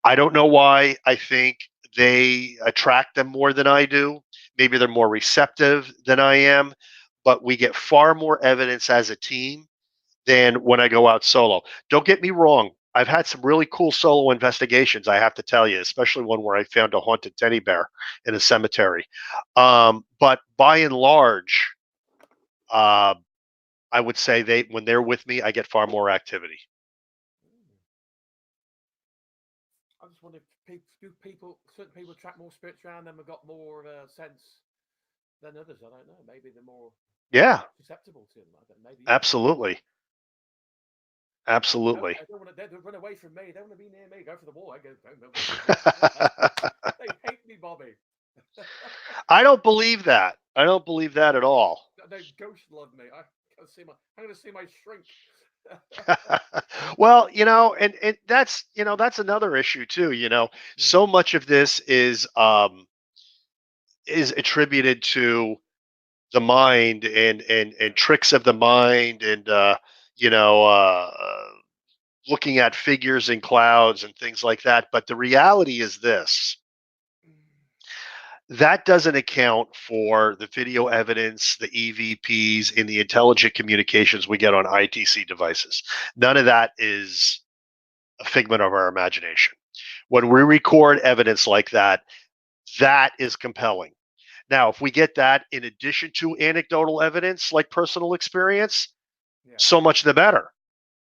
I don't know why. I think they attract them more than I do. Maybe they're more receptive than I am, but we get far more evidence as a team than when I go out solo. Don't get me wrong. I've had some really cool solo investigations, I have to tell you, especially one where I found a haunted teddy bear in a cemetery. But by and large, uh, I would say when they're with me, I get far more activity. I just wonder if certain people attract more spirits around them, have got more sense than others. I don't know. Maybe they're more susceptible to them. I don't know. Maybe. Absolutely. Absolutely. They don't want to run away from me. They don't want to be near me. Go for the wall. I go. They hate me, Bobby. I don't believe that. I don't believe that at all. They ghost love me. I'm going to see my shrink. Well, and that's another issue too. So much of this is attributed to the mind and tricks of the mind and looking at figures in clouds and things like that. But the reality is this: that doesn't account for the video evidence, the EVPs, and the intelligent communications we get on ITC devices. None of that is a figment of our imagination. When we record evidence like that, that is compelling. Now, if we get that in addition to anecdotal evidence like personal experience, so much the better.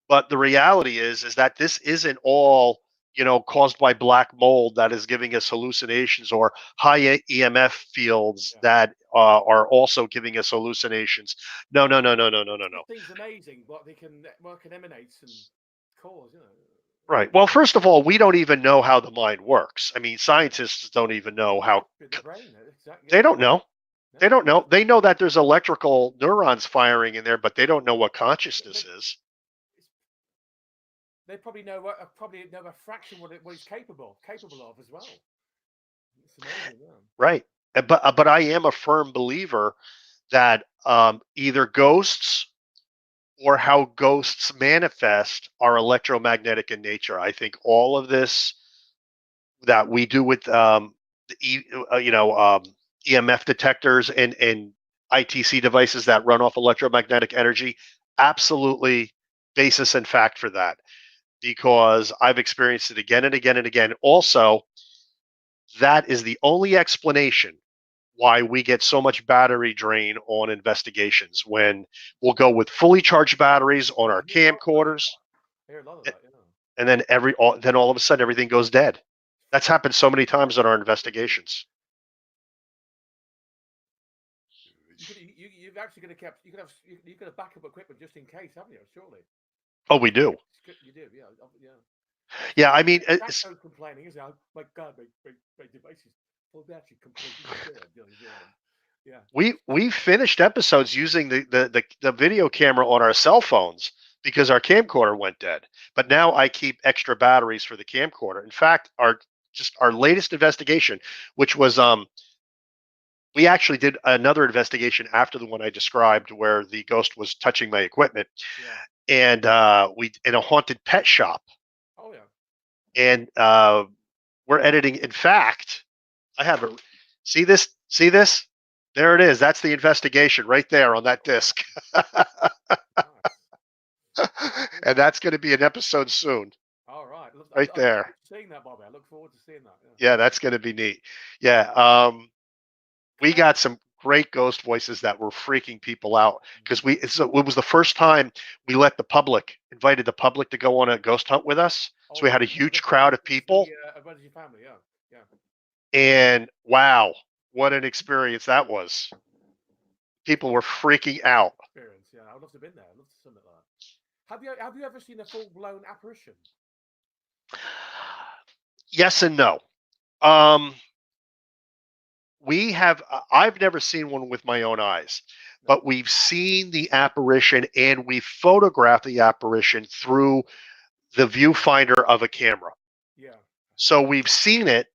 But the reality is that this isn't all caused by black mold that is giving us hallucinations, or high EMF fields that are also giving us hallucinations. No. Things amazing what they can emanate and cause. Right. Well, first of all, we don't even know how the mind works. I mean, scientists don't even know how. The brain, exactly. They don't know. They don't know. They know that there's electrical neurons firing in there, but they don't know what consciousness is. They probably know a fraction what he's capable of as well. It's amazing, yeah. Right. But I am a firm believer that either ghosts or how ghosts manifest are electromagnetic in nature. I think all of this that we do with EMF detectors and ITC devices that run off electromagnetic energy, absolutely basis and fact for that, because I've experienced it again and again and again. Also, that is the only explanation why we get so much battery drain on investigations, when we'll go with fully charged batteries on our camcorders, and then then all of a sudden everything goes dead. That's happened so many times in our investigations. You've actually you could have backup equipment just in case, haven't you? Surely. Oh, we do. You do, yeah. Yeah, I mean, that's no complaining, is it? Oh, my God, my devices full battery completely dead. Yeah. We finished episodes using the video camera on our cell phones because our camcorder went dead. But now I keep extra batteries for the camcorder. In fact, our latest investigation, which was we actually did another investigation after the one I described, where the ghost was touching my equipment, and we in a haunted pet shop. Oh yeah. And we're editing. In fact, I have a see this. There it is. That's the investigation right there on that disc. And that's going to be an episode soon. All right. Right there. Seeing that, Bobby. I look forward to seeing that. Yeah, that's going to be neat. Yeah. We got some great ghost voices that were freaking people out, because it was the first time we invited the public to go on a ghost hunt with us. So we had a huge crowd of people. The family, yeah. And wow, what an experience that was. People were freaking out. Experience, yeah. I'd love to have been there. I'd love to see something like that. Have you ever seen a full-blown apparition? Yes and no. I've never seen one with my own eyes, but we've seen the apparition and we photographed the apparition through the viewfinder of a camera. Yeah. So we've seen it,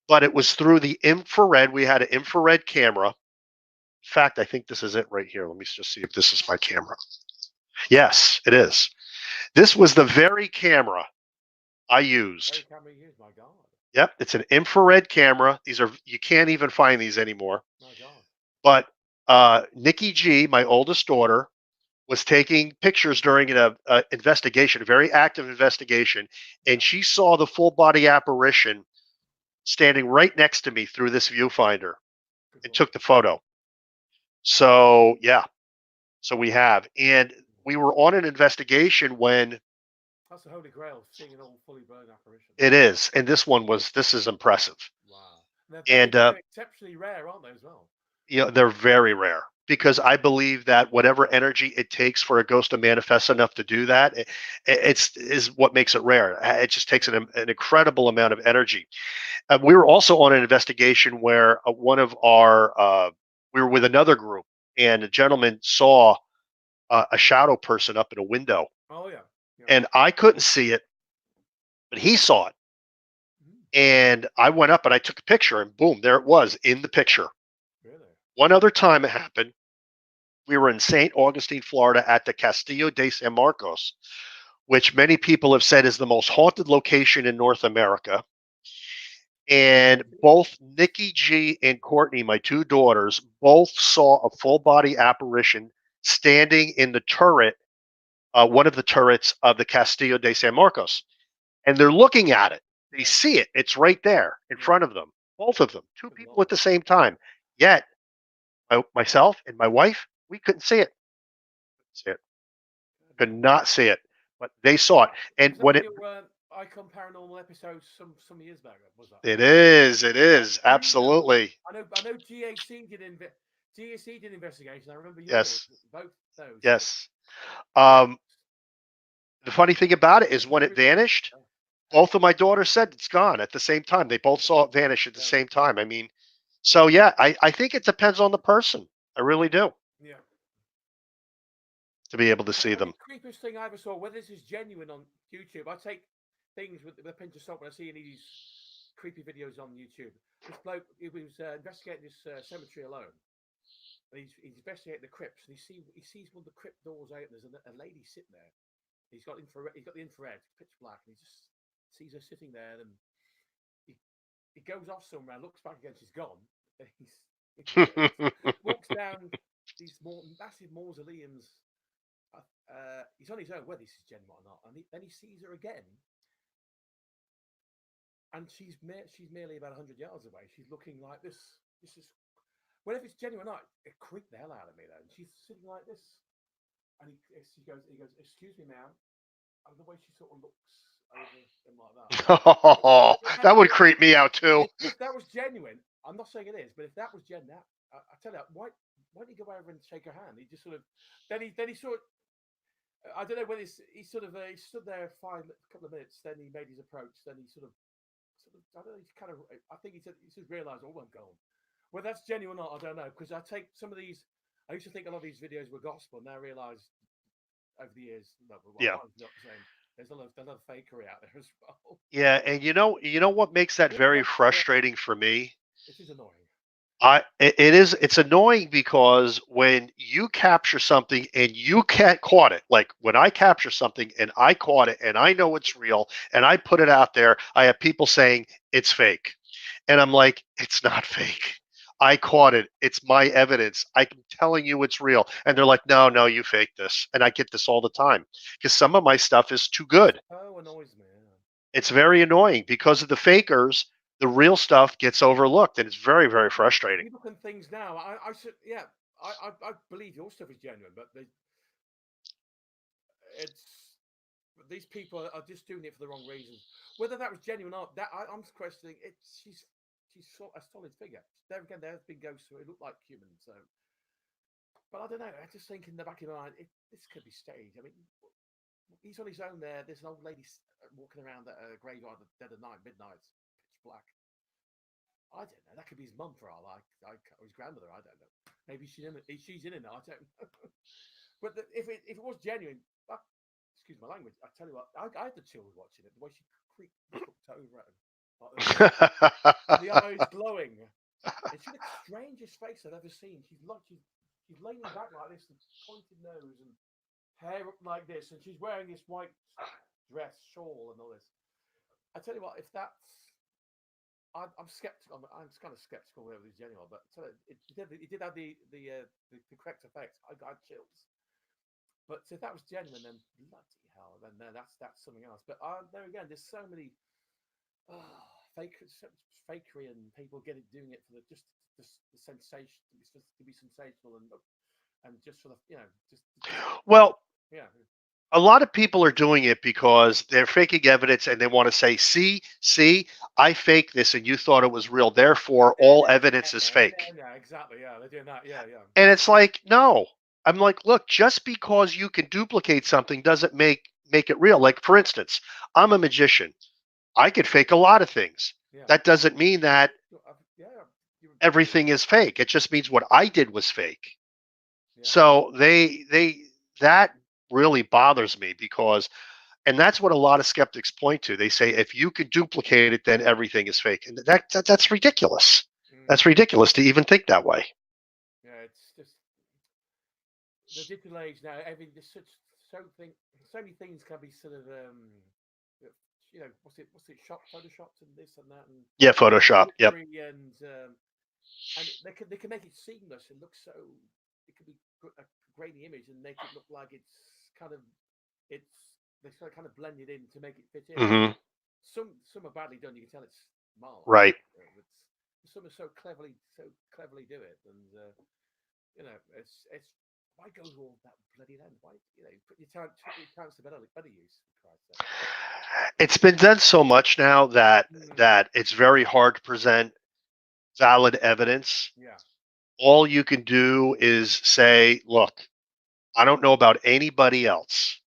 but it was through the infrared. We had an infrared camera. In fact, I think this is it right here. Let me just see if this is my camera. Yes, it is. This was the very camera I used. Camera you use, my God. Yep, it's an infrared camera. You can't even find these anymore. My God. But Nikki G, my oldest daughter, was taking pictures during an investigation, a very active investigation, and she saw the full body apparition standing right next to me through this viewfinder and took the photo. So yeah, so we have, and we were on an investigation when that's the Holy Grail, seeing an all fully burned apparition. it is, and this is impressive. Wow, and they're exceptionally rare, aren't they, as well? You know, they're very rare because I believe that whatever energy it takes for a ghost to manifest enough to do that, is what makes it rare. It just takes an incredible amount of energy. We were also on an investigation where we were with another group, and a gentleman saw a shadow person up in a window. Oh yeah. And I couldn't see it, but he saw it. And I went up and I took a picture, and boom, there it was in the picture. Really? One other time it happened, we were in St. Augustine, Florida, at the Castillo de San Marcos, which many people have said is the most haunted location in North America. And both Nikki G and Courtney, my two daughters, both saw a full body apparition standing in the turret, one of the turrets of the Castillo de San Marcos. And they're looking at it. They see it. It's right there in front of them. Both of them, two people at the same time. Yet, myself and my wife, we couldn't see it. Could not see it, but they saw it. And when it Icon Paranormal episode some years back, was that? It is absolutely. I know GAC did investigation. I remember Yes. Both those. Yes. The funny thing about it is when it vanished, both of my daughters said it's gone at the same time. They both saw it vanish at the same time. I mean, so yeah, I think it depends on the person. I really do. Yeah. To be able to see them. The creepiest thing I ever saw, whether this is genuine on YouTube, I take things with a pinch of salt when I see any of these creepy videos on YouTube. This bloke, he was investigating this cemetery alone. And he's investigating the crypts, and he sees one of the crypt doors open. There's a lady sitting there. He's got the infrared, pitch black, and he just sees her sitting there. And he goes off somewhere, looks back again, she's gone. And he walks down these massive mausoleums. He's on his own whether this is genuine or not, and then he sees her again, and she's merely about 100 yards away. She's looking like this. This is whether it's genuine or not. It creeped the hell out of me though. And she's sitting like this, and he goes, "Excuse me, ma'am," and the way she sort of looks over him like that. Oh, that would creep me out too. If that was genuine, I'm not saying it is, but if that was genuine, I tell you, why didn't he go over and shake her hand? He just sort of then he sort of. I don't know whether he stood there a couple of minutes. Then he made his approach. Then he sort of I don't know. He's kind of. I think he just realised, oh, I'm gone. Whether that's genuine or not, I don't know. Because I take some of these. I used to think a lot of these videos were gospel. And now I realise over the years, not the same. There's a lot of fakery out there as well. Yeah, and you know what makes that very frustrating for me? It is annoying. It's annoying because when you capture something and you can't caught it, like when I capture something and I caught it and I know it's real and I put it out there, I have people saying it's fake. And I'm like, it's not fake. I caught it. It's my evidence. I'm telling you it's real. And they're like, no, you faked this. And I get this all the time because some of my stuff is too good. Oh, annoys me. It's very annoying because of the fakers. The real stuff gets overlooked, and it's very, very frustrating. You look at things now. I believe your stuff is genuine, but these people are just doing it for the wrong reasons. Whether that was genuine or not, I'm questioning it. She's a solid figure. There again, there's been ghosts who look like humans. So, but I don't know. I just think in the back of my mind, this could be staged. I mean, he's on his own there. There's an old lady walking around at a graveyard dead of night, midnight, pitch black. I don't know. That could be his mum for all I or his grandmother. I don't know. Maybe she's in it. I don't know. But if it was genuine, excuse my language. I tell you what, I had the chills watching it. The way she looked over at him, and the eyes glowing. And she had the strangest face I've ever seen. She's leaning back like this, and pointed nose and hair up like this, and she's wearing this white dress, shawl, and all this. I tell you what, if that's, I'm skeptical. I'm kind of skeptical whether it's genuine, but it did have the correct effect. I got chills. But if that was genuine, then bloody hell, then that's something else. But there again, there's so many fakery and people doing it for the sensation, to be sensational and just for the Well, yeah. a lot of people are doing it because they're faking evidence and they want to say, see, I faked this and you thought it was real. Therefore, all evidence is fake. Yeah, exactly. Yeah, they're doing that. Yeah. And it's like, no. I'm like, look, just because you can duplicate something doesn't make it real. Like, for instance, I'm a magician. I could fake a lot of things. Yeah. That doesn't mean that everything is fake. It just means what I did was fake. Yeah. So that really bothers me because, and that's what a lot of skeptics point to. They say if you could duplicate it, then everything is fake, and that's ridiculous. That's ridiculous to even think that way. Yeah, it's just the digital age now. So many things can be sort of what's it photoshopped and this and that, and yeah, Photoshop, yep. And they can make it seamless and look so. It could be a grainy image and make it look like they kind of blend it in to make it fit in. Mm-hmm. Some are badly done. You can tell it's marvelous. Right. Some are so cleverly do it, and it's why go all that bloody length? Why put your talents to better use? It's been done so much now that it's very hard to present valid evidence. Yeah. All you can do is say, look, I don't know about anybody else,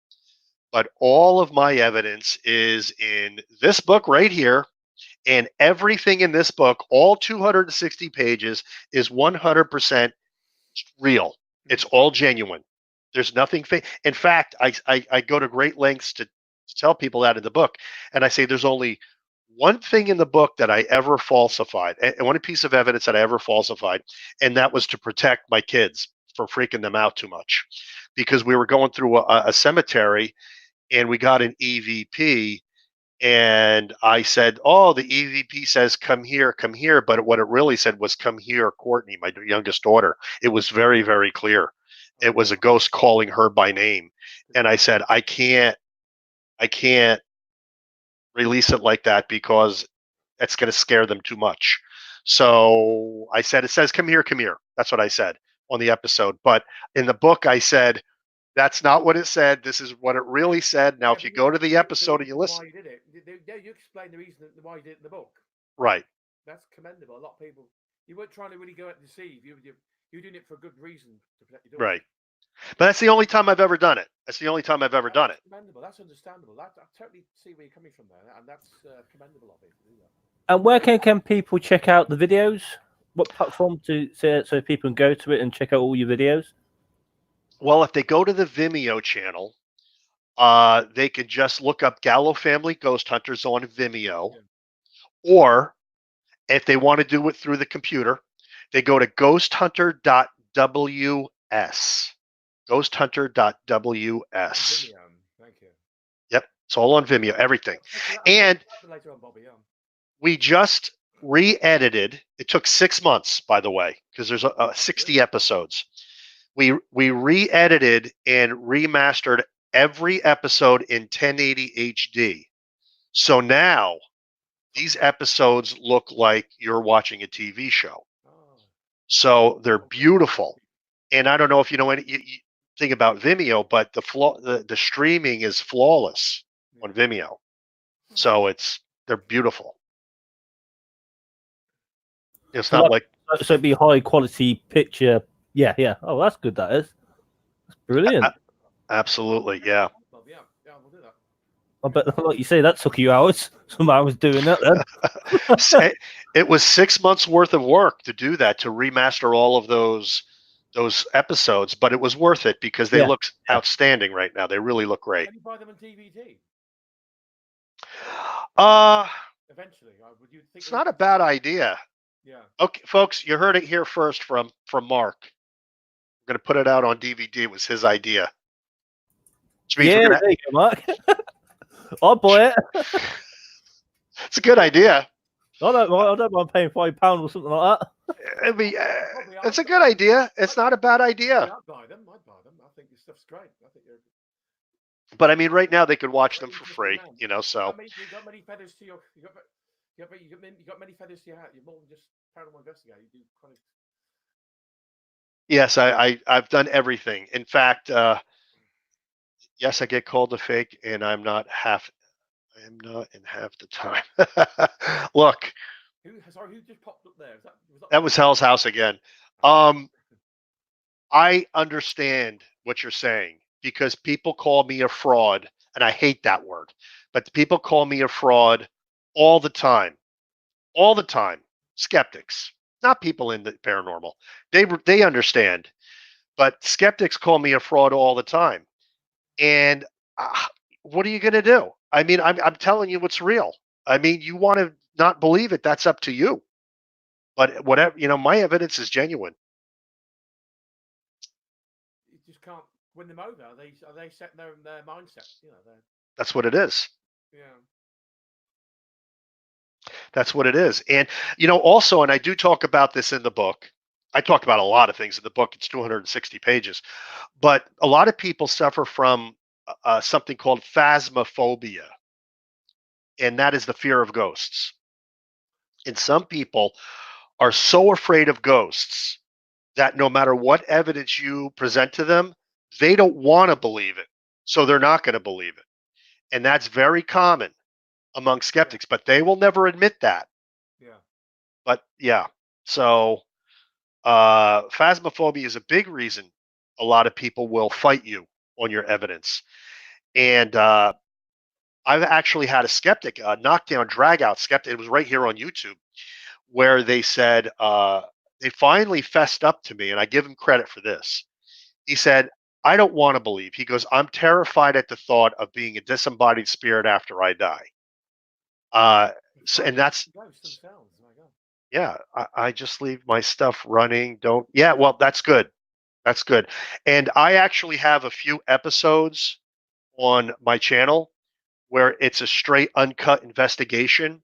but all of my evidence is in this book right here, and everything in this book, all 260 pages, is 100% real. It's all genuine. There's nothing fake. In fact, I go to great lengths to tell people that in the book, and I say there's only one thing in the book that I ever falsified, and one piece of evidence that I ever falsified, and that was to protect my kids from freaking them out too much, because we were going through a cemetery, and we got an EVP, and I said, "Oh, the EVP says come here," but what it really said was "come here, Courtney, my youngest daughter." It was very, very clear. It was a ghost calling her by name, and I said, I can't release it like that because it's going to scare them too much. So I said, it says, come here. That's what I said on the episode. But in the book, I said, that's not what it said. This is what it really said. Now, if you go to the episode and you listen. Why you did it. You explained the reason why you did it in the book. Right. That's commendable. A lot of people, you weren't trying to really go out and deceive. You're doing it for a good reason to protect your daughter. Right. But that's the only time I've ever done it. That's Commendable. That's understandable. I totally see where you're coming from there, and that's commendable of it to do that. And where can people check out the videos? What platform so people can go to it and check out all your videos? Well, if they go to the Vimeo channel, they could just look up Gallo Family Ghost Hunters on Vimeo, or if they want to do it through the computer, they go to ghosthunter.ws. Ghosthunter.ws. Thank you. Yep, it's all on Vimeo, everything. And we just re-edited. It took 6 months, by the way, because there's 60 episodes. We re-edited and remastered every episode in 1080 HD. So now these episodes look like you're watching a TV show. So they're beautiful. And I don't know if you know anything about Vimeo, but the streaming is flawless on Vimeo. So they're beautiful. It's not like so it'd be high quality picture. Yeah. Oh, that's good. That is. That's brilliant. Absolutely, yeah. Yeah, we'll do that. I bet, like you say, that took you hours. Somebody was doing that then. It was 6 months worth of work to do that, to remaster all of those episodes, but it was worth it because they look outstanding right now. They really look great. Can you buy them on DVD? Eventually, would you think it's not a bad idea. Yeah. Okay, folks, you heard it here first from Mark. We're going to put it out on DVD. It was his idea. Which means Yeah, there you go, Mark. I'll buy it. It's a good idea. I don't mind paying £5 or something like that. I mean, it's a good idea. It's not a bad idea. I'd buy them. I think this stuff's great. I think you're... But I mean, right now they could watch them for free, you know. So you got many feathers to your. You got many feathers to your hat. You're more than just paranormal investigator. You do kind of. Yes, I've done everything. In fact, yes, I get called a fake, and I'm not in half the time. Look, who just popped up there? That was Hell's House again. I understand what you're saying because people call me a fraud, and I hate that word. But people call me a fraud all the time. All the time. Skeptics, not people in the paranormal. They understand. But skeptics call me a fraud all the time. And what are you going to do? I mean, I'm telling you what's real. I mean, you want to not believe it, that's up to you. But whatever, you know, my evidence is genuine. You just can't win them over. Are they set their mindset? You know, that's what it is. Yeah. That's what it is. And, you know, also, and I do talk about this in the book. I talk about a lot of things in the book. It's 260 pages. But a lot of people suffer from something called phasmophobia. And that is the fear of ghosts. And some people are so afraid of ghosts that no matter what evidence you present to them, they don't want to believe it. So they're not going to believe it. And that's very common among skeptics, but they will never admit that. Yeah. But yeah. So phasmophobia is a big reason a lot of people will fight you on your evidence. And I've actually had a skeptic, knockdown, drag out skeptic. It was right here on YouTube where they said, they finally fessed up to me, and I give him credit for this. He said, I don't want to believe. He goes, I'm terrified at the thought of being a disembodied spirit after I die. And that's, yeah, I just leave my stuff running. Yeah, well, that's good. That's good. And I actually have a few episodes on my channel where it's a straight uncut investigation.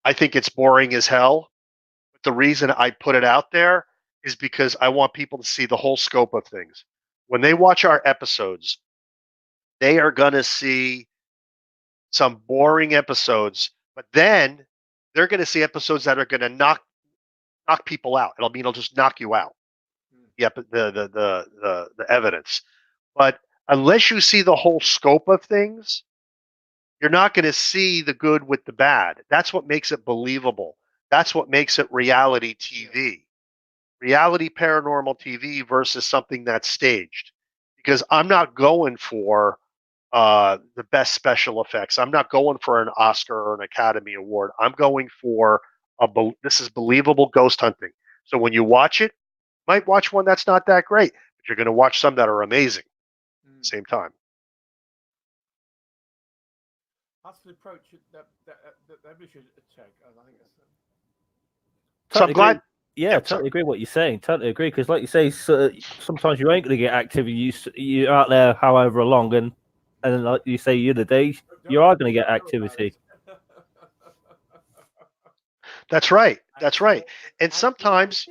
I think it's boring as hell. But the reason I put it out there is because I want people to see the whole scope of things. When they watch our episodes, they are going to see some boring episodes, but then they're going to see episodes that are going to knock people out. It'll just knock you out. Yep, the evidence. But unless you see the whole scope of things, you're not going to see the good with the bad. That's what makes it believable. That's what makes it reality TV. Reality paranormal TV versus something that's staged. Because I'm not going for the best special effects. I'm not going for an Oscar or an Academy Award. I'm going for this is believable ghost hunting. So when you watch it, you might watch one that's not that great, but you're going to watch some that are amazing at the same time. That's the approach that everybody should take. I think that's. So I'm glad. Yeah, totally agree what you're saying. Totally agree, because like you say, sometimes you ain't going to get activity. You're out there however long, and like you say, the other day, you are going to get activity. That's right. That's right. And sometimes,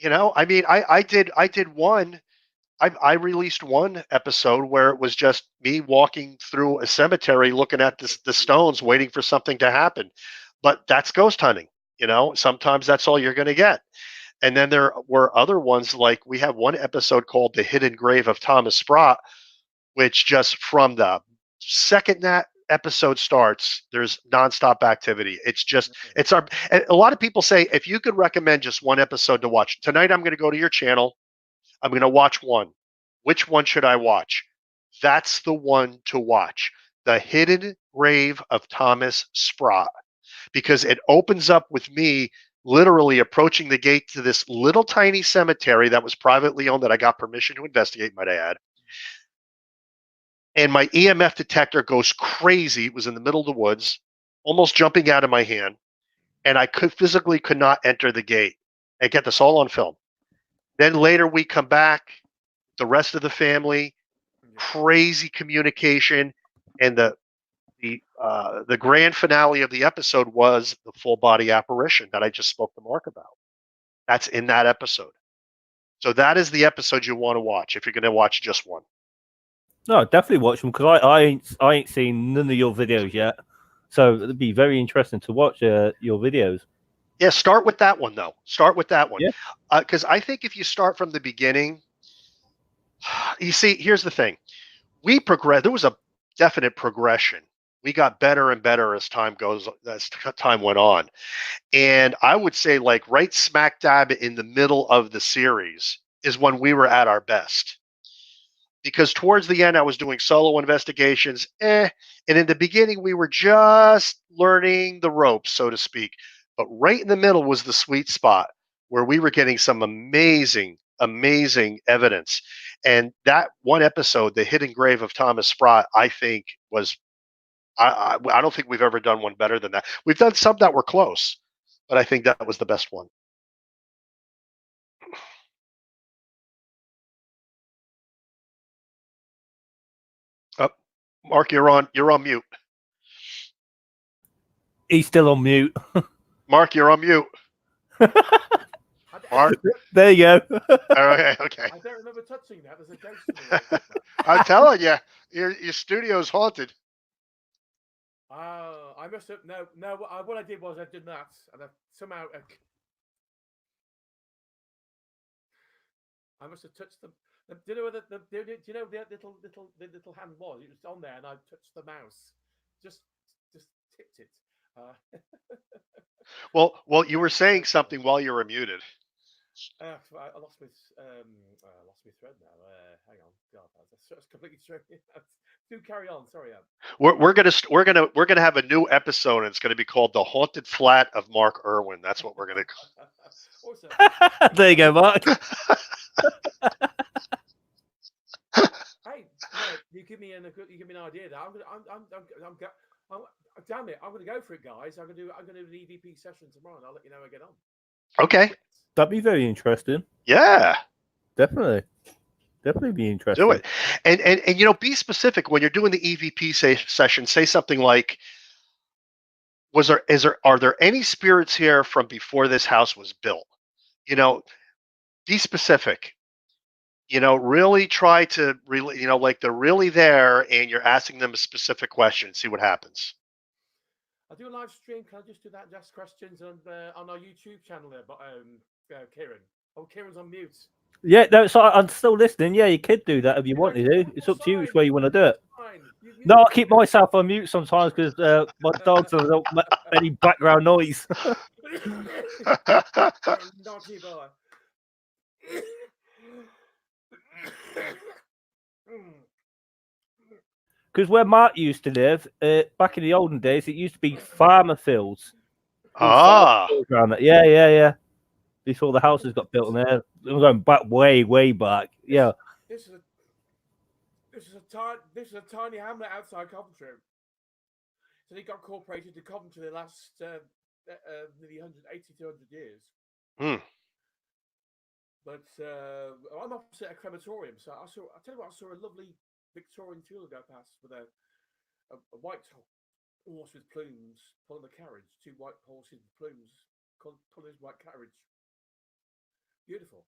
you know, I mean, I did one. I released one episode where it was just me walking through a cemetery, looking at the stones, waiting for something to happen. But that's ghost hunting. You know, sometimes that's all you're going to get. And then there were other ones, like we have one episode called The Hidden Grave of Thomas Sprott, which just from the second that episode starts, there's nonstop activity. A lot of people say, if you could recommend just one episode to watch tonight, I'm going to go to your channel. I'm going to watch one. Which one should I watch? That's the one to watch. The Hidden Grave of Thomas Sprott, because it opens up with me literally approaching the gate to this little tiny cemetery that was privately owned that I got permission to investigate, might I add. And my EMF detector goes crazy. It was in the middle of the woods, almost jumping out of my hand. And I physically could not enter the gate. And get this all on film. Then later we come back, the rest of the family, crazy communication, and the grand finale of the episode was the full body apparition that I just spoke to Mark about. That's in that episode. So that is the episode you want to watch if you're going to watch just one. No, definitely watch them because I ain't seen none of your videos yet, so it'd be very interesting to watch your videos. Yeah, start with that one though. Start with that one, Yeah. Because I think if you start from the beginning, you see, here's the thing: we progress. There was a definite progression. We got better and better as time went on, and I would say like right smack dab in the middle of the series is when we were at our best. Because towards the end, I was doing solo investigations, and in the beginning, we were just learning the ropes, so to speak. But right in the middle was the sweet spot where we were getting some amazing, amazing evidence. And that one episode, The Hidden Grave of Thomas Sprott, I think was, I don't think we've ever done one better than that. We've done some that were close, but I think that was the best one. Oh, Mark, you're on mute. He's still on mute. Mark, you're on mute. Mark? There you go. Okay. I don't remember touching that. There's a ghost in the room. I'm telling you, your studio's haunted. I must have no. What I did was I did that, and I somehow I must have touched them. Do you know where the little hand was? It was on there, and I touched the mouse. Just tipped it. Well, you were saying something while you were muted. I lost my thread now. Hang on, God, that's completely true. Do carry on. Sorry, We're gonna have a new episode, and it's gonna be called "The Haunted Flat of Mark Irwin." That's what we're gonna call. Awesome. There you go, Mark. Hey, you give me an idea. That damn it, I'm gonna go for it, guys. I'm gonna do an EVP session tomorrow, and I'll let you know how I get on. Okay. That'd be very interesting. Yeah. Definitely be interesting. Do it, and be specific when you're doing the EVP session. Say something like, are there any spirits here from before this house was built? Be specific. Really try to like they're really there, and you're asking them a specific question. See what happens. I'll do a live stream. Can I just do that? Ask questions on our YouTube channel there, but Kieran. Oh, Kieran's on mute. Yeah, no, so I'm still listening. Yeah, you could do that if you want to do. It's up to you which way you want to do it. No, I keep myself on mute sometimes because my dogs don't make any background noise. Naughty boy. Because where Mark used to live, back in the olden days, it used to be farmer fields. Around that. Yeah. Before the houses got built in there. I'm going back way back. Yeah. This is a tiny hamlet outside Coventry. So they got incorporated to Coventry the last nearly 180 to 100 years. But I'm opposite a crematorium, so I tell you what, I saw a lovely Victorian funeral go past with a white horse with plumes pulling the carriage, two white horses with plumes pulling his white carriage. Beautiful.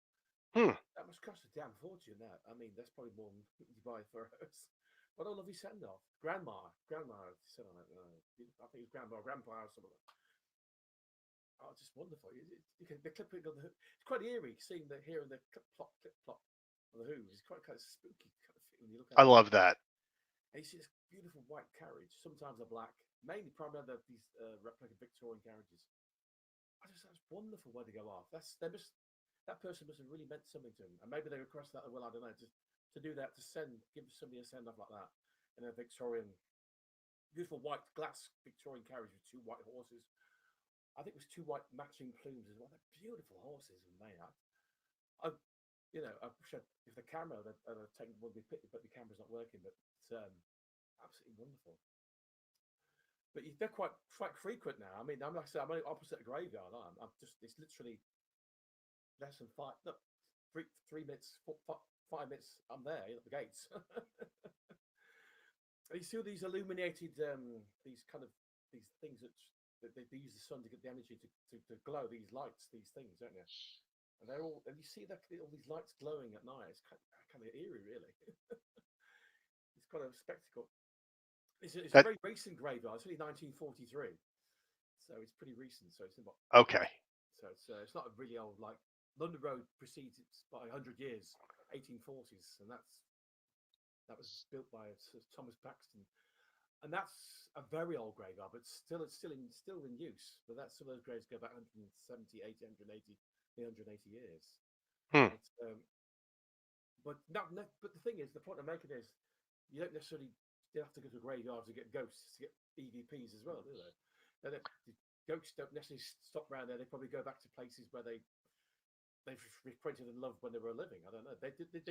That must cost a damn fortune. That that's probably more than you buy for us. What a lovely send off. Grandma said on it. I think it's grandpa or something. Oh, just wonderful. The clipping on it's quite eerie seeing hearing the clip plop on the hooves. It's quite kind of spooky kind of thing when you look at I love that. And you see this beautiful white carriage. Sometimes they're black, primarily these replica Victorian carriages. That's a wonderful way to go off. That person must have really meant something to him, and maybe they request that. Well, I don't know, to do that, give somebody a send off like that in a Victorian beautiful white glass Victorian carriage with 2 white horses. I think it was 2 white matching plumes as well. They're beautiful horses, and they are. I, I wish if the camera that taken would be picked, but the camera's not working. But it's absolutely wonderful. But they're quite frequent now. I mean, like I said, I'm only opposite a graveyard. I'm just it's literally less than 5. Look, 3 minutes, 5 minutes. I'm there at the gates. You see all these illuminated, these things that they use the sun to get the energy to glow. These lights, these things, don't you? And they're all, and you see all these lights glowing at night. It's kind of eerie, really. It's kind of a spectacle. It's a very recent graveyard. It's only 1943, so it's pretty recent. So it's Okay. So it's not a really old, like London Road precedes by 100 years, 1840s, and that was built by Thomas Paxton, and that's a very old graveyard, but it's still in use. But that's some of those graves go back 170, 180 years. But the thing is, the point I'm making is, you don't necessarily have to go to a graveyard to get ghosts, to get EVPs as well, do they? The ghosts don't necessarily stop around there. They probably go back to places where they've frequented and loved when they were living. I don't know. They do say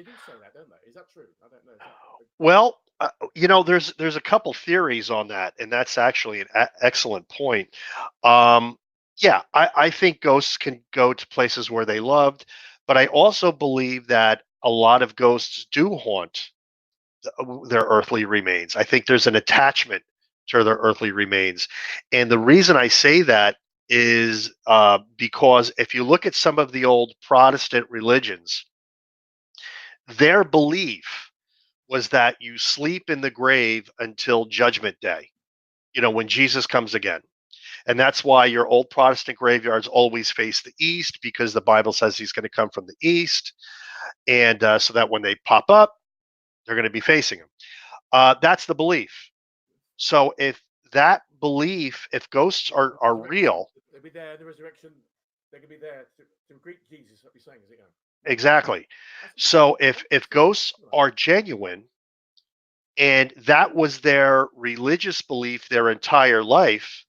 that, don't they? Is that true? I don't know. Well, there's a couple theories on that, and that's actually an excellent point. Yeah, I think ghosts can go to places where they loved, but I also believe that a lot of ghosts do haunt their earthly remains. I think there's an attachment to their earthly remains, and the reason I say that is because if you look at some of the old Protestant religions, their belief was that you sleep in the grave until Judgment Day, when Jesus comes again. And that's why your old Protestant graveyards always face the east, because the Bible says he's going to come from the east. And so that when they pop up, they're going to be facing him. That's the belief. So if ghosts are real, they'll be there, the resurrection, they can be there to greet Jesus, what you're saying, is it? Exactly. So if ghosts are genuine, and that was their religious belief their entire life,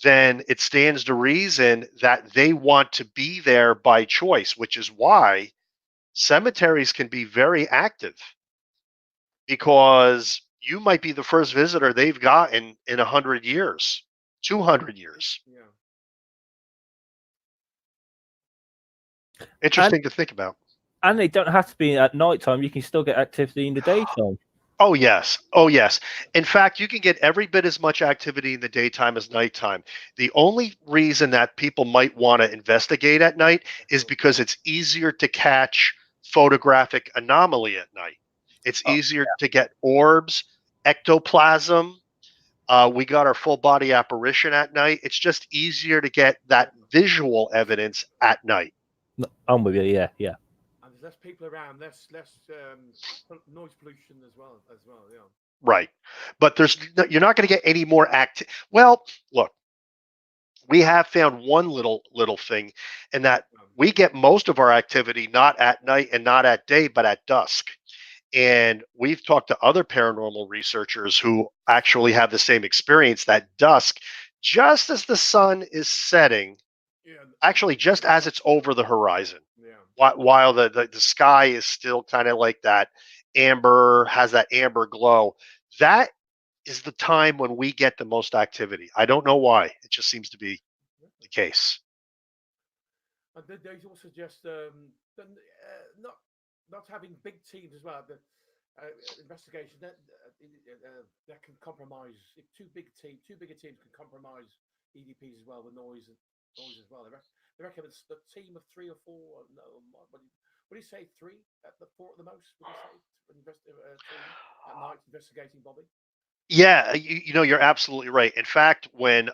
then it stands to reason that they want to be there by choice, which is why cemeteries can be very active, because you might be the first visitor they've gotten in 100 years, 200 years. Yeah. Interesting to think about. And they don't have to be at night time. You can still get activity in the daytime. Oh, yes. Oh, yes. In fact, you can get every bit as much activity in the daytime as nighttime. The only reason that people might want to investigate at night is because it's easier to catch photographic anomaly at night. It's easier to get orbs, ectoplasm. We got our full body apparition at night. It's just easier to get that visual evidence at night. I'm with you. Yeah. And there's less people around, less noise pollution as well. Yeah. Right, but you're not going to get any more Well, look, we have found one little thing, in that we get most of our activity not at night and not at day, but at dusk. And we've talked to other paranormal researchers who actually have the same experience, that dusk, just as the sun is setting, actually just as it's over the horizon, while the sky is still kind of like that has that amber glow, that is the time when we get the most activity. I don't know why. It just seems to be the case. And they also suggest not having big teams as well. The investigation that can compromise. If too bigger teams can compromise EVPs as well with noise as well. They reckon it's a team of 3 or 4. No, what do you say? 3 at the 4 at the most? What do you say? At night investigating, Bobby. Yeah, you're absolutely right. In fact, when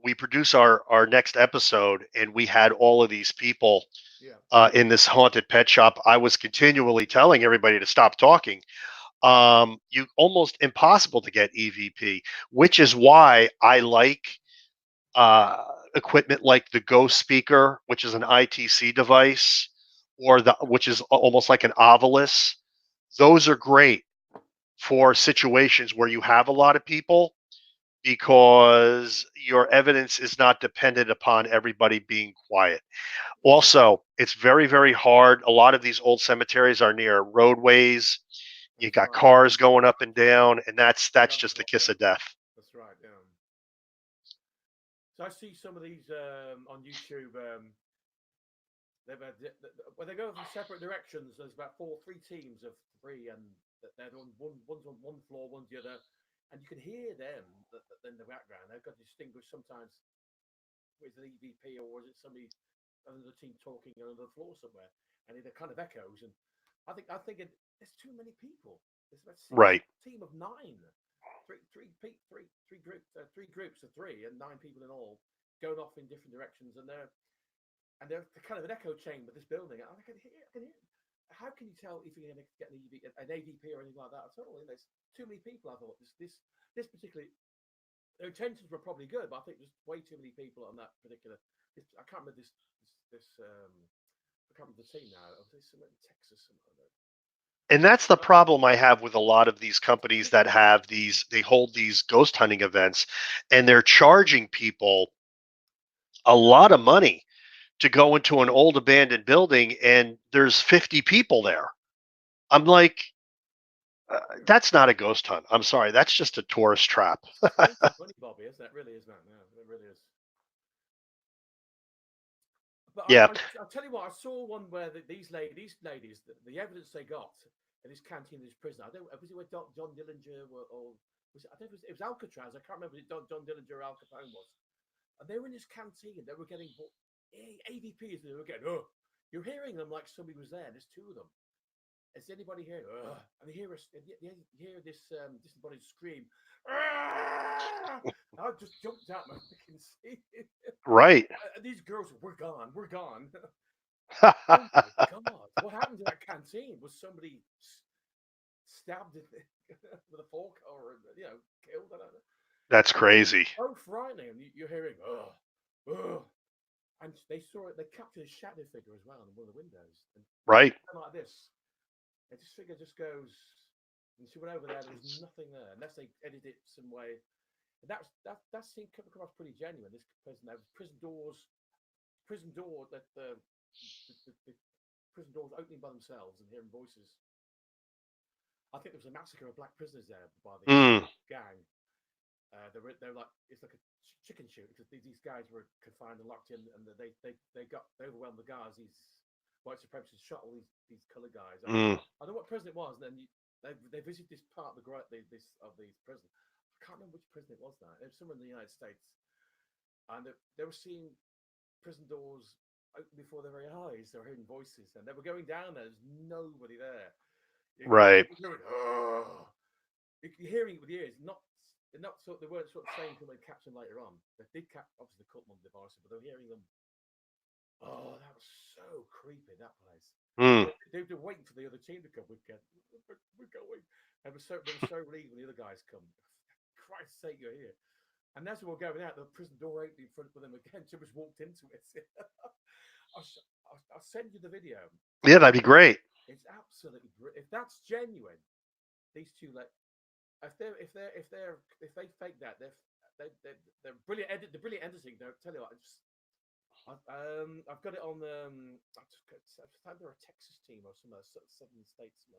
we produce our next episode and we had all of these people in this haunted pet shop, I was continually telling everybody to stop talking. You almost impossible to get EVP, which is why I like equipment like the Ghost Speaker, which is an ITC device, or which is almost like an Ovilus. Those are great for situations where you have a lot of people, because your evidence is not dependent upon everybody being quiet. Also, it's very, very hard. A lot of these old cemeteries are near roadways. You got cars going up and down, and that's just a kiss of death. That's right. Yeah. So I see some of these on YouTube. When they go in separate directions, there's about three teams of three, and they're on one's on one floor, one's the other, and you can hear them in the background. They've got to distinguish sometimes is it EVP or is it somebody another team talking on another floor somewhere, and it kind of echoes. And I think there's too many people. There's about right. Team of nine, three groups of three, and 9 people in all going off in different directions, and they're kind of an echo chamber. This building, I can hear. How can you tell if you're going to get an AVP or anything like that at all? There's too many people. I thought this particularly. Their intentions were probably good, but I think there's way too many people on that particular. I can't remember this. I can't remember the team now. I think somewhere in Texas, something like that. And that's the problem I have with a lot of these companies that have they hold these ghost hunting events, and they're charging people a lot of money to go into an old abandoned building, and there's 50 people there. I'm like, that's not a ghost hunt. I'm sorry, that's just a tourist trap. Funny, Bobby, isn't it? Really is, man. Yeah, it really is. But yeah, I'll tell you what. I saw one where these ladies, the evidence they got in this canteen, in this prison. I don't. Was it where John Dillinger or was it? I think it was Alcatraz. I can't remember if John Dillinger or Al Capone was. And they were in this canteen. They were getting AVPs. They were getting. Oh, you're hearing them like somebody was there. There's 2 of them. Is anybody here? And you hear this disembodied scream. I just jumped out my freaking seat. right. These girls, we're gone. Oh my God! What happened to that canteen? Was somebody stabbed with a fork or killed? I don't know. That's crazy. So frightening. You're hearing and they saw it. They captured a shadow figure as well in one of the windows. And right. Like this. And this figure just goes, and she went over there. There was nothing there, unless they edited it some way. And that seemed come across pretty genuine. This prison, there was prison door that the prison doors opening by themselves and hearing voices. I think there was a massacre of black prisoners there by the gang. They were like, it's like a chicken shoot because these guys were confined and locked in, and they overwhelmed the guards. These white supremacists shot all these colored guys. I don't know what prison it was. And then they visited this part of the prison. I can't remember which prison it was now. It was somewhere in the United States, and they were seeing prison doors open before their very eyes. They were hearing voices, and they were going down there. There's nobody there. Right. You're hearing it with your ears. They weren't sort of saying until they captured them later on. They did obviously cut them on the devices, but they were hearing them. Oh, that was so creepy, that place. They were waiting for the other team to come. We're going. They were so relieved when the other guys come. For Christ's sake, you're here. And as we were going out, the prison door opened in front of them again. Jim just walked into it. I'll send you the video. Yeah, that'd be great. It's absolutely if that's genuine. These two, if they fake that, they're brilliant. The brilliant editing. They'll tell you what. I've got it on. I thought they're a Texas team or some southern states.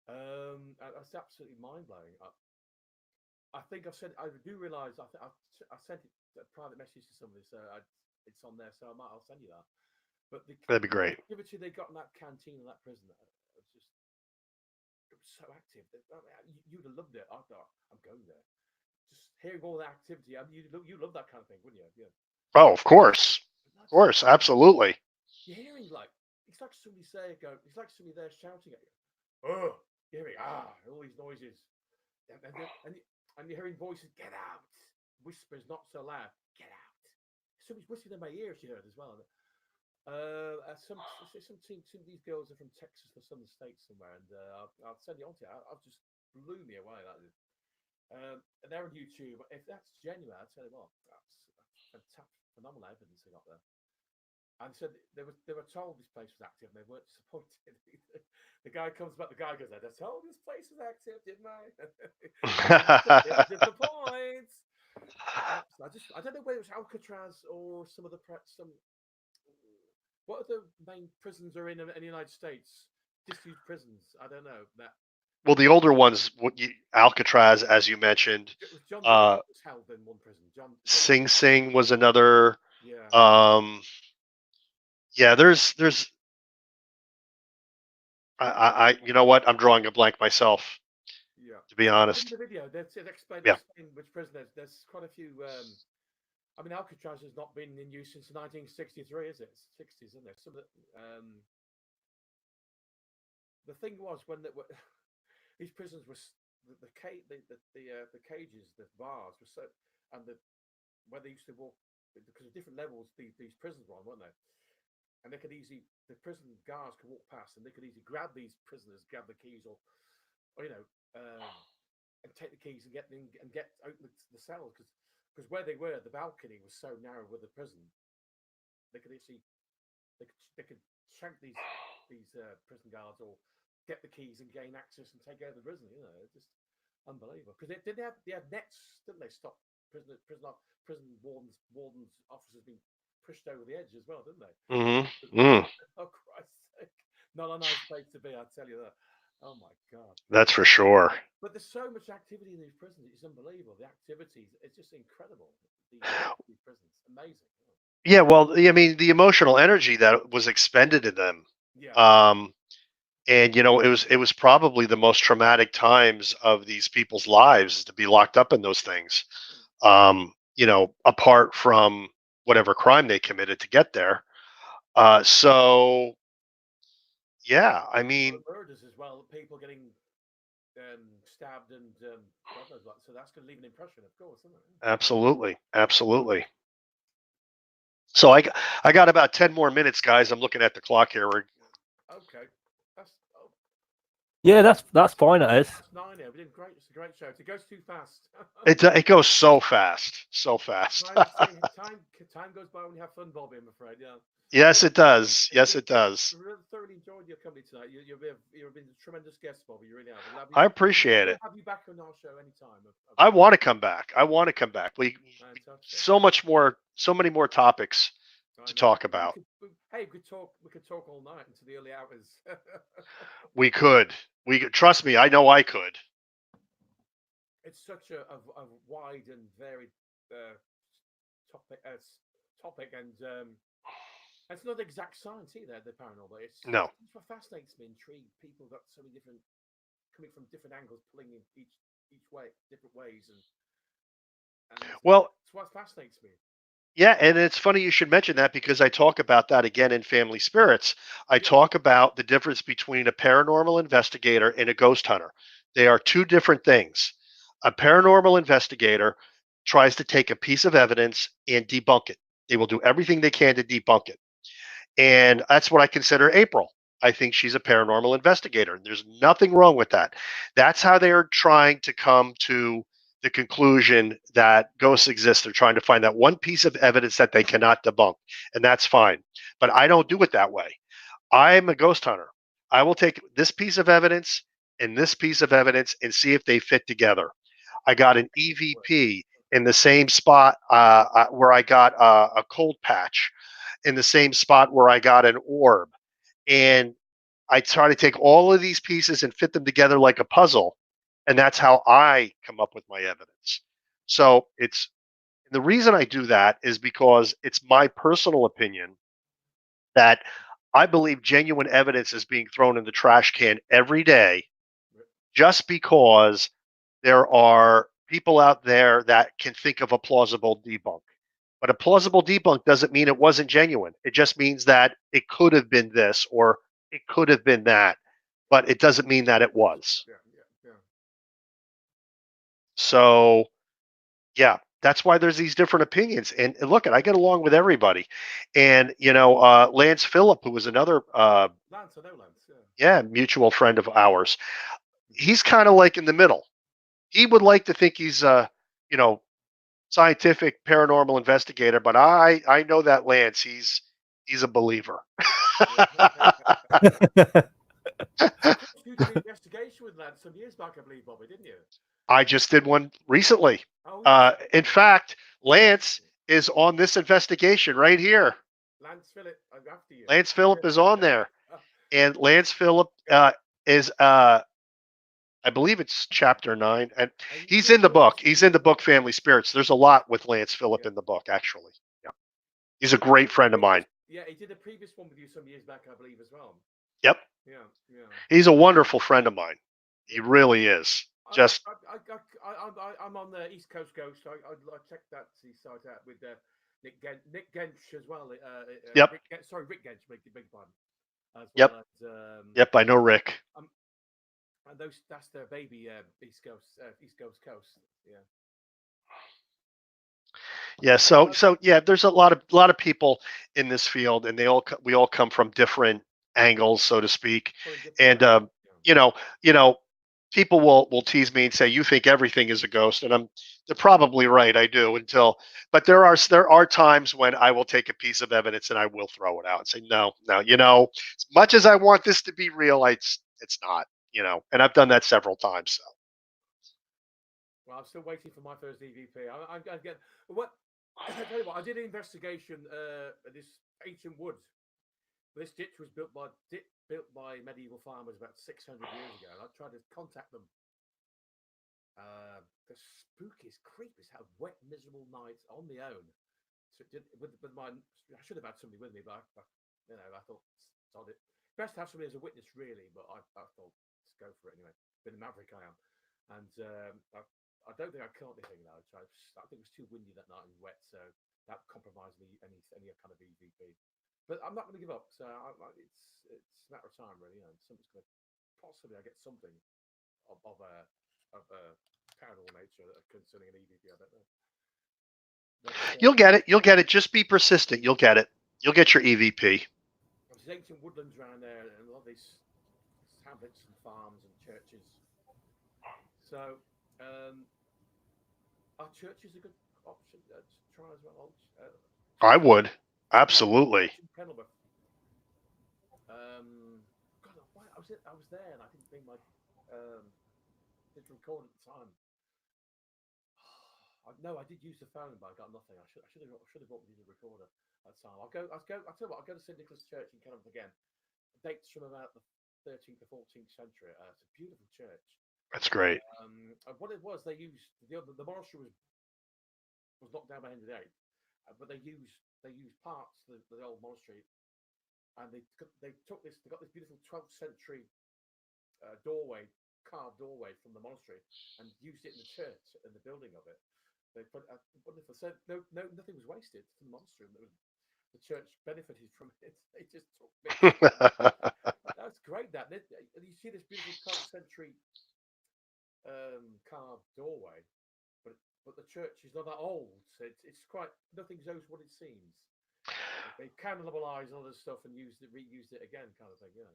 That's absolutely mind blowing. I think I've said. I do realise. I sent it a private message to somebody, so it's on there. So I'll send you that. But that'd be great. The activity they got in that canteen in that prison, it was so active. You'd have loved it. I thought, I'm going there. Just hearing all that activity. You love that kind of thing, wouldn't you? Yeah. Oh, of course, absolutely. You're hearing it's like somebody it's like somebody there shouting at you. Oh, you're hearing all these noises, and you're hearing voices. Get out! Whispers, not so loud. Get out! Somebody's whispering in my ear. She heard as well. Some of these girls are from Texas or southern states somewhere, and I'll send it on to you. I've just blew me away. That is. They're on YouTube. If that's genuine, I'll tell you what, that's fantastic, phenomenal evidence they got there. And so they were told this place was active, and they weren't disappointed. The guy comes back. The guy goes, "I told this place is active, didn't I?" Disappoint. I don't know whether it's Alcatraz or some of the some. What other main prisons are in the United States? Disused prisons. I don't know that. Well, the older ones, Alcatraz, as you mentioned. John was held in one prison. John Sing Sing was another. Yeah. Yeah, there's. You know what? I'm drawing a blank myself. Yeah. To be honest. In the video, they explain which prison. There's quite a few. I mean, Alcatraz has not been in use since 1963, is it? 60s, isn't it? Some of the thing was when these prisons were the cages, the bars were so, and where they used to walk because of different levels these prisons were on, weren't they? And the prison guards could walk past, and they could easily grab these prisoners, grab the keys, or and take the keys and get open the cells because where they were, the balcony was so narrow with the prison, they could shank these prison guards or get the keys and gain access and take over the prison. It's just unbelievable because they had nets, didn't they? Stop prison wardens, officers being pushed over the edge as well, didn't they? Oh Christ's sake! Not a nice place to be, I tell you that. Oh my God! That's for sure. But there's so much activity in these prisons; it's unbelievable. The activities, it's just incredible. These prisons, amazing. Yeah, well, I mean, the emotional energy that was expended in them. Yeah. And it was probably the most traumatic times of these people's lives to be locked up in those things. Apart from whatever crime they committed to get there. So yeah, I mean, murders as well. People getting stabbed and so that's going to leave an impression, of course, isn't it? Absolutely. So I got about 10 more minutes, guys. I'm looking at the clock here. Okay. Yeah, that's fine. It is. That's 9 here. We did great. It's a great show. It goes too fast. It goes so fast. Time goes by when you have fun, Bobby. I'm afraid. Yeah. Yes, it does. Yes, it does. I really thoroughly enjoyed your company tonight. You've been a tremendous guest, Bobby. You really have. I appreciate it. Have you back on our show anytime? I want to come back. So many more topics to talk about. We could talk all night into the early hours. We could. Trust me. I know I could. It's such a wide and varied topic, and it's not exact science either. The paranormal. It's what fascinates me. Intrigued people got so many different coming from different angles, pulling in each way, different ways, and well, it's what fascinates me. Yeah, and it's funny you should mention that because I talk about that again in Family Spirits. I talk about the difference between a paranormal investigator and a ghost hunter. They are two different things. A paranormal investigator tries to take a piece of evidence and debunk it. They will do everything they can to debunk it. And that's what I consider April. I think she's a paranormal investigator. There's nothing wrong with that. That's how they are trying to come to the conclusion that ghosts exist. They're trying to find that one piece of evidence that they cannot debunk, and that's fine. But I don't do it that way. I'm a ghost hunter. I will take this piece of evidence and this piece of evidence and see if they fit together. I got an EVP in the same spot where I got a cold patch, in the same spot where I got an orb. And I try to take all of these pieces and fit them together like a puzzle. And that's how I come up with my evidence. So the reason I do that is because it's my personal opinion that I believe genuine evidence is being thrown in the trash can every day just because there are people out there that can think of a plausible debunk. But a plausible debunk doesn't mean it wasn't genuine. It just means that it could have been this or it could have been that, but it doesn't mean that it was. Yeah. So, yeah, that's why there's these different opinions. And look, I get along with everybody. And, Lance Phillip, who was another mutual friend of ours, he's kind of like in the middle. He would like to think he's scientific paranormal investigator, but I know that Lance, he's a believer. You did an investigation with Lance some years back, I believe, Bobby, didn't you? I just did one recently. Oh, yes. In fact, Lance is on this investigation right here. Lance Phillip, I'm after you. Lance Phillip is on there. And Lance Phillip is, I believe it's chapter 9. And he's in the book. He's in the book Family Spirits. There's a lot with Lance Phillip in the book, actually. Yeah. He's a great friend of mine. Yeah, he did a previous one with you some years back, I believe, as well. Yep. Yeah. He's a wonderful friend of mine. He really is. Just I'm on the East Coast Ghost. I checked that site out with Nick Gensch as well. Yep. Rick Gensch, beg your pardon. As yep. Well as, yep, I know Rick. And that's their baby East Coast. Yeah. Yeah, so yeah, there's a lot of people in this field, and we all come from different angles, so to speak. And you know, people will tease me and say, "You think everything is a ghost," and they're probably right. I do but there are times when I will take a piece of evidence and I will throw it out and say, "No, as much as I want this to be real, it's not." And I've done that several times. So. Well, I'm still waiting for my first EVP. I get what. I tell you what, I did an investigation at this ancient woods. This ditch was built by medieval farmers about 600 years ago, and I tried to contact them. The spookiest, creepiest, have wet, miserable nights on my own. So I should have had somebody with me, but I thought, sod it. Best to have somebody as a witness, really. But I thought, let's go for it anyway. Been a maverick, I am, and I don't think I caught anything though. I think it was too windy that night and wet, so that compromised me any kind of EVP. But I'm not going to give up. So it's a matter of time, really. Something's going to possibly I get something of a paranormal nature concerning an EVP. I don't know. But, You'll get it. You'll get it. Just be persistent. You'll get it. You'll get your EVP. There's ancient woodlands around there, and a lot of these hamlets and farms and churches. So. Are churches a good option to try as well? I would absolutely. God, I was there and I didn't bring my didn't record at the time. No, I did use the phone, but I got nothing. I should have bought the recorder at the time. I'll tell you what. I'll go to St Nicholas Church in Kenilworth again. Dates from about the 13th or 14th century. It's a beautiful church. That's great. What it was, they used the monastery was knocked down by Henry VIII, but they used parts of the old monastery, and they got this beautiful 12th century carved doorway from the monastery, and used it in the church and the building of it. They put wonderful. So nothing was wasted from the monastery. The church benefited from it. They just took it. That's great. That you see this beautiful 12th century carved doorway, but the church is not that old, so it's quite nothing's always what it seems. They cannibalized all this stuff and reused it again, kind of thing.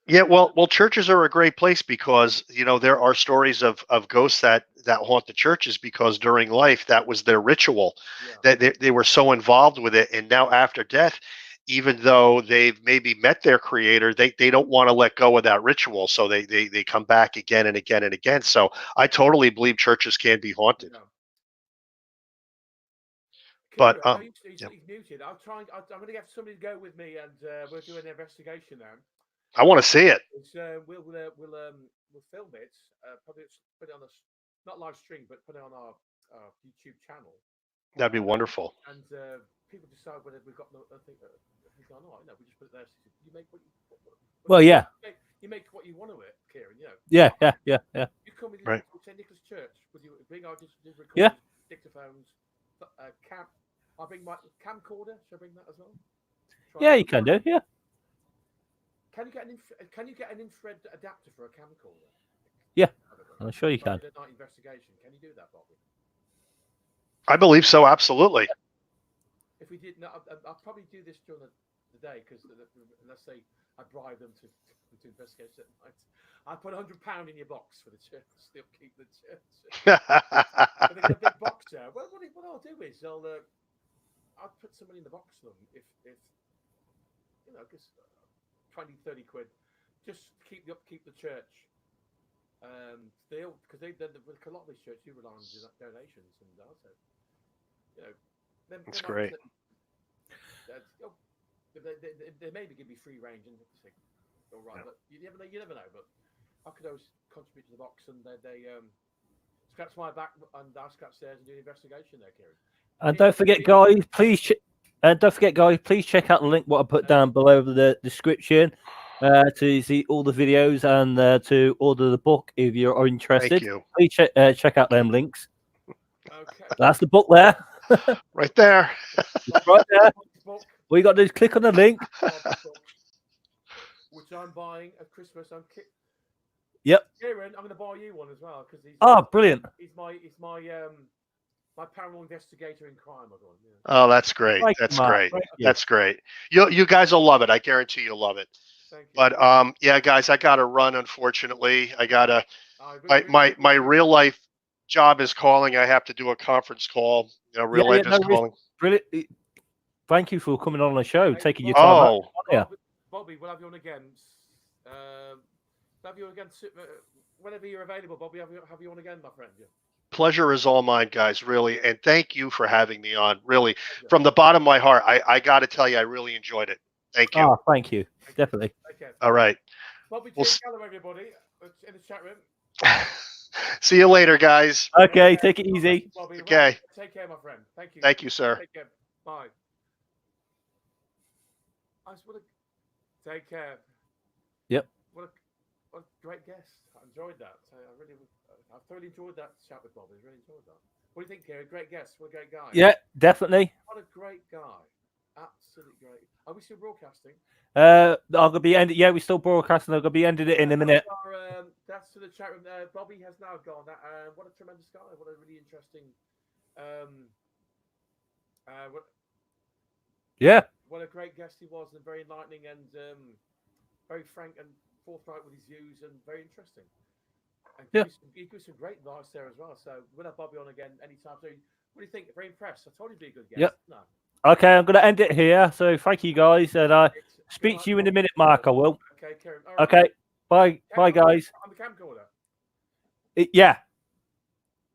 Yeah, well, churches are a great place because there are stories of ghosts that haunt the churches because during life that was their ritual, that they were so involved with it, and now after death, even though they've maybe met their creator, they don't want to let go of that ritual, so they come back again and again and again. So I totally believe churches can be haunted. Yeah. But he's muted. I'm going to get somebody to go with me, and we'll do an investigation now. I want to see it. We'll film it. Probably put it on not live stream, but put it on our YouTube channel. That'd be wonderful. And people decide whether we've got nothing or not. We just put it there. You make what you. Well, yeah. You make what you want of it, Kieran. Yeah. You come with St Nicholas Church. Would you bring our recorders, dictaphones, cam? I'll bring my camcorder. Should I bring that as well? You can do. Yeah. Can you get an infrared adapter for a camcorder? Yeah, I'm sure you can. Night investigation. Can you do that, Bobby? I believe so. Absolutely. If we did, I'll probably do this during the day because let's say I bribe them to investigate at night. I put £100 in your box for the church. Still keep the church. But they got a big box there. Well, what I'll do is I'll put some money in the box for them if because 20, 30 quid just keep the church. Because a lot of these churches do rely on donations, and also, you know, That's great. They maybe give me free range and say, all right, but you never know. But I could always contribute to the box, and they scratch my back, and I scratch theirs and do an investigation there, Kieran. And don't forget, guys, please check out the link what I put down below the description to see all the videos and to order the book if you're interested. Thank you. Please check out them links. Okay. That's the book there. Right there. Right there. All you got to do is click on the link. Which I'm buying at Christmas. Yep. Kieran, I'm going to buy you one as well because he's brilliant. He's my paranormal investigator in crime. Yeah. Oh, that's great. Thank That's you, Mark. great. Thank you. That's great. You guys will love it. I guarantee you'll love it. Thank you. But yeah, guys, I gotta run. Unfortunately, I gotta. My real life job is calling. I have to do a conference call. You know, real life is calling. Brilliant. Thank you for coming on the show, taking your time. Oh, yeah. Bobby, we'll have you on again. Have you again whenever you're available, Bobby. Have you on again, my friend. Yeah. Pleasure is all mine, guys. Really, and thank you for having me on. Really, from the bottom of my heart, I got to tell you, I really enjoyed it. Thank you. Oh, thank you. Definitely. Okay. All right. Bobby Gallo, everybody, in the chat room. See you later, guys. Okay, take it easy. Bobby, okay. Take care, my friend. Thank you. Thank you, sir. Take care. Bye. I just want to take care. Yep. What a great guest. I enjoyed that. I thoroughly enjoyed that chat with Bobby. Really enjoyed that. What do you think, Kieran? Great guest. What a great guy. Yeah, definitely. What a great guy. Absolutely great. Are we still broadcasting? I'm gonna be ending. Yeah, we're still broadcasting. I'm gonna be ending it in a minute. That's to the chat room. Bobby has now gone. What a tremendous guy. What a really interesting. What a great guest he was, and very enlightening and very frank and forthright with his views, and very interesting. And he gives some great advice there as well. So we'll have Bobby on again anytime soon. What do you think? Very impressed. I told you he'd be a good guest. Yep. No. Okay, I'm going to end it here. So thank you, guys. And I speak to you in a minute, Mark. I will. Okay, Kieran. Okay. Bye. Bye, guys. On the camcorder. Yeah.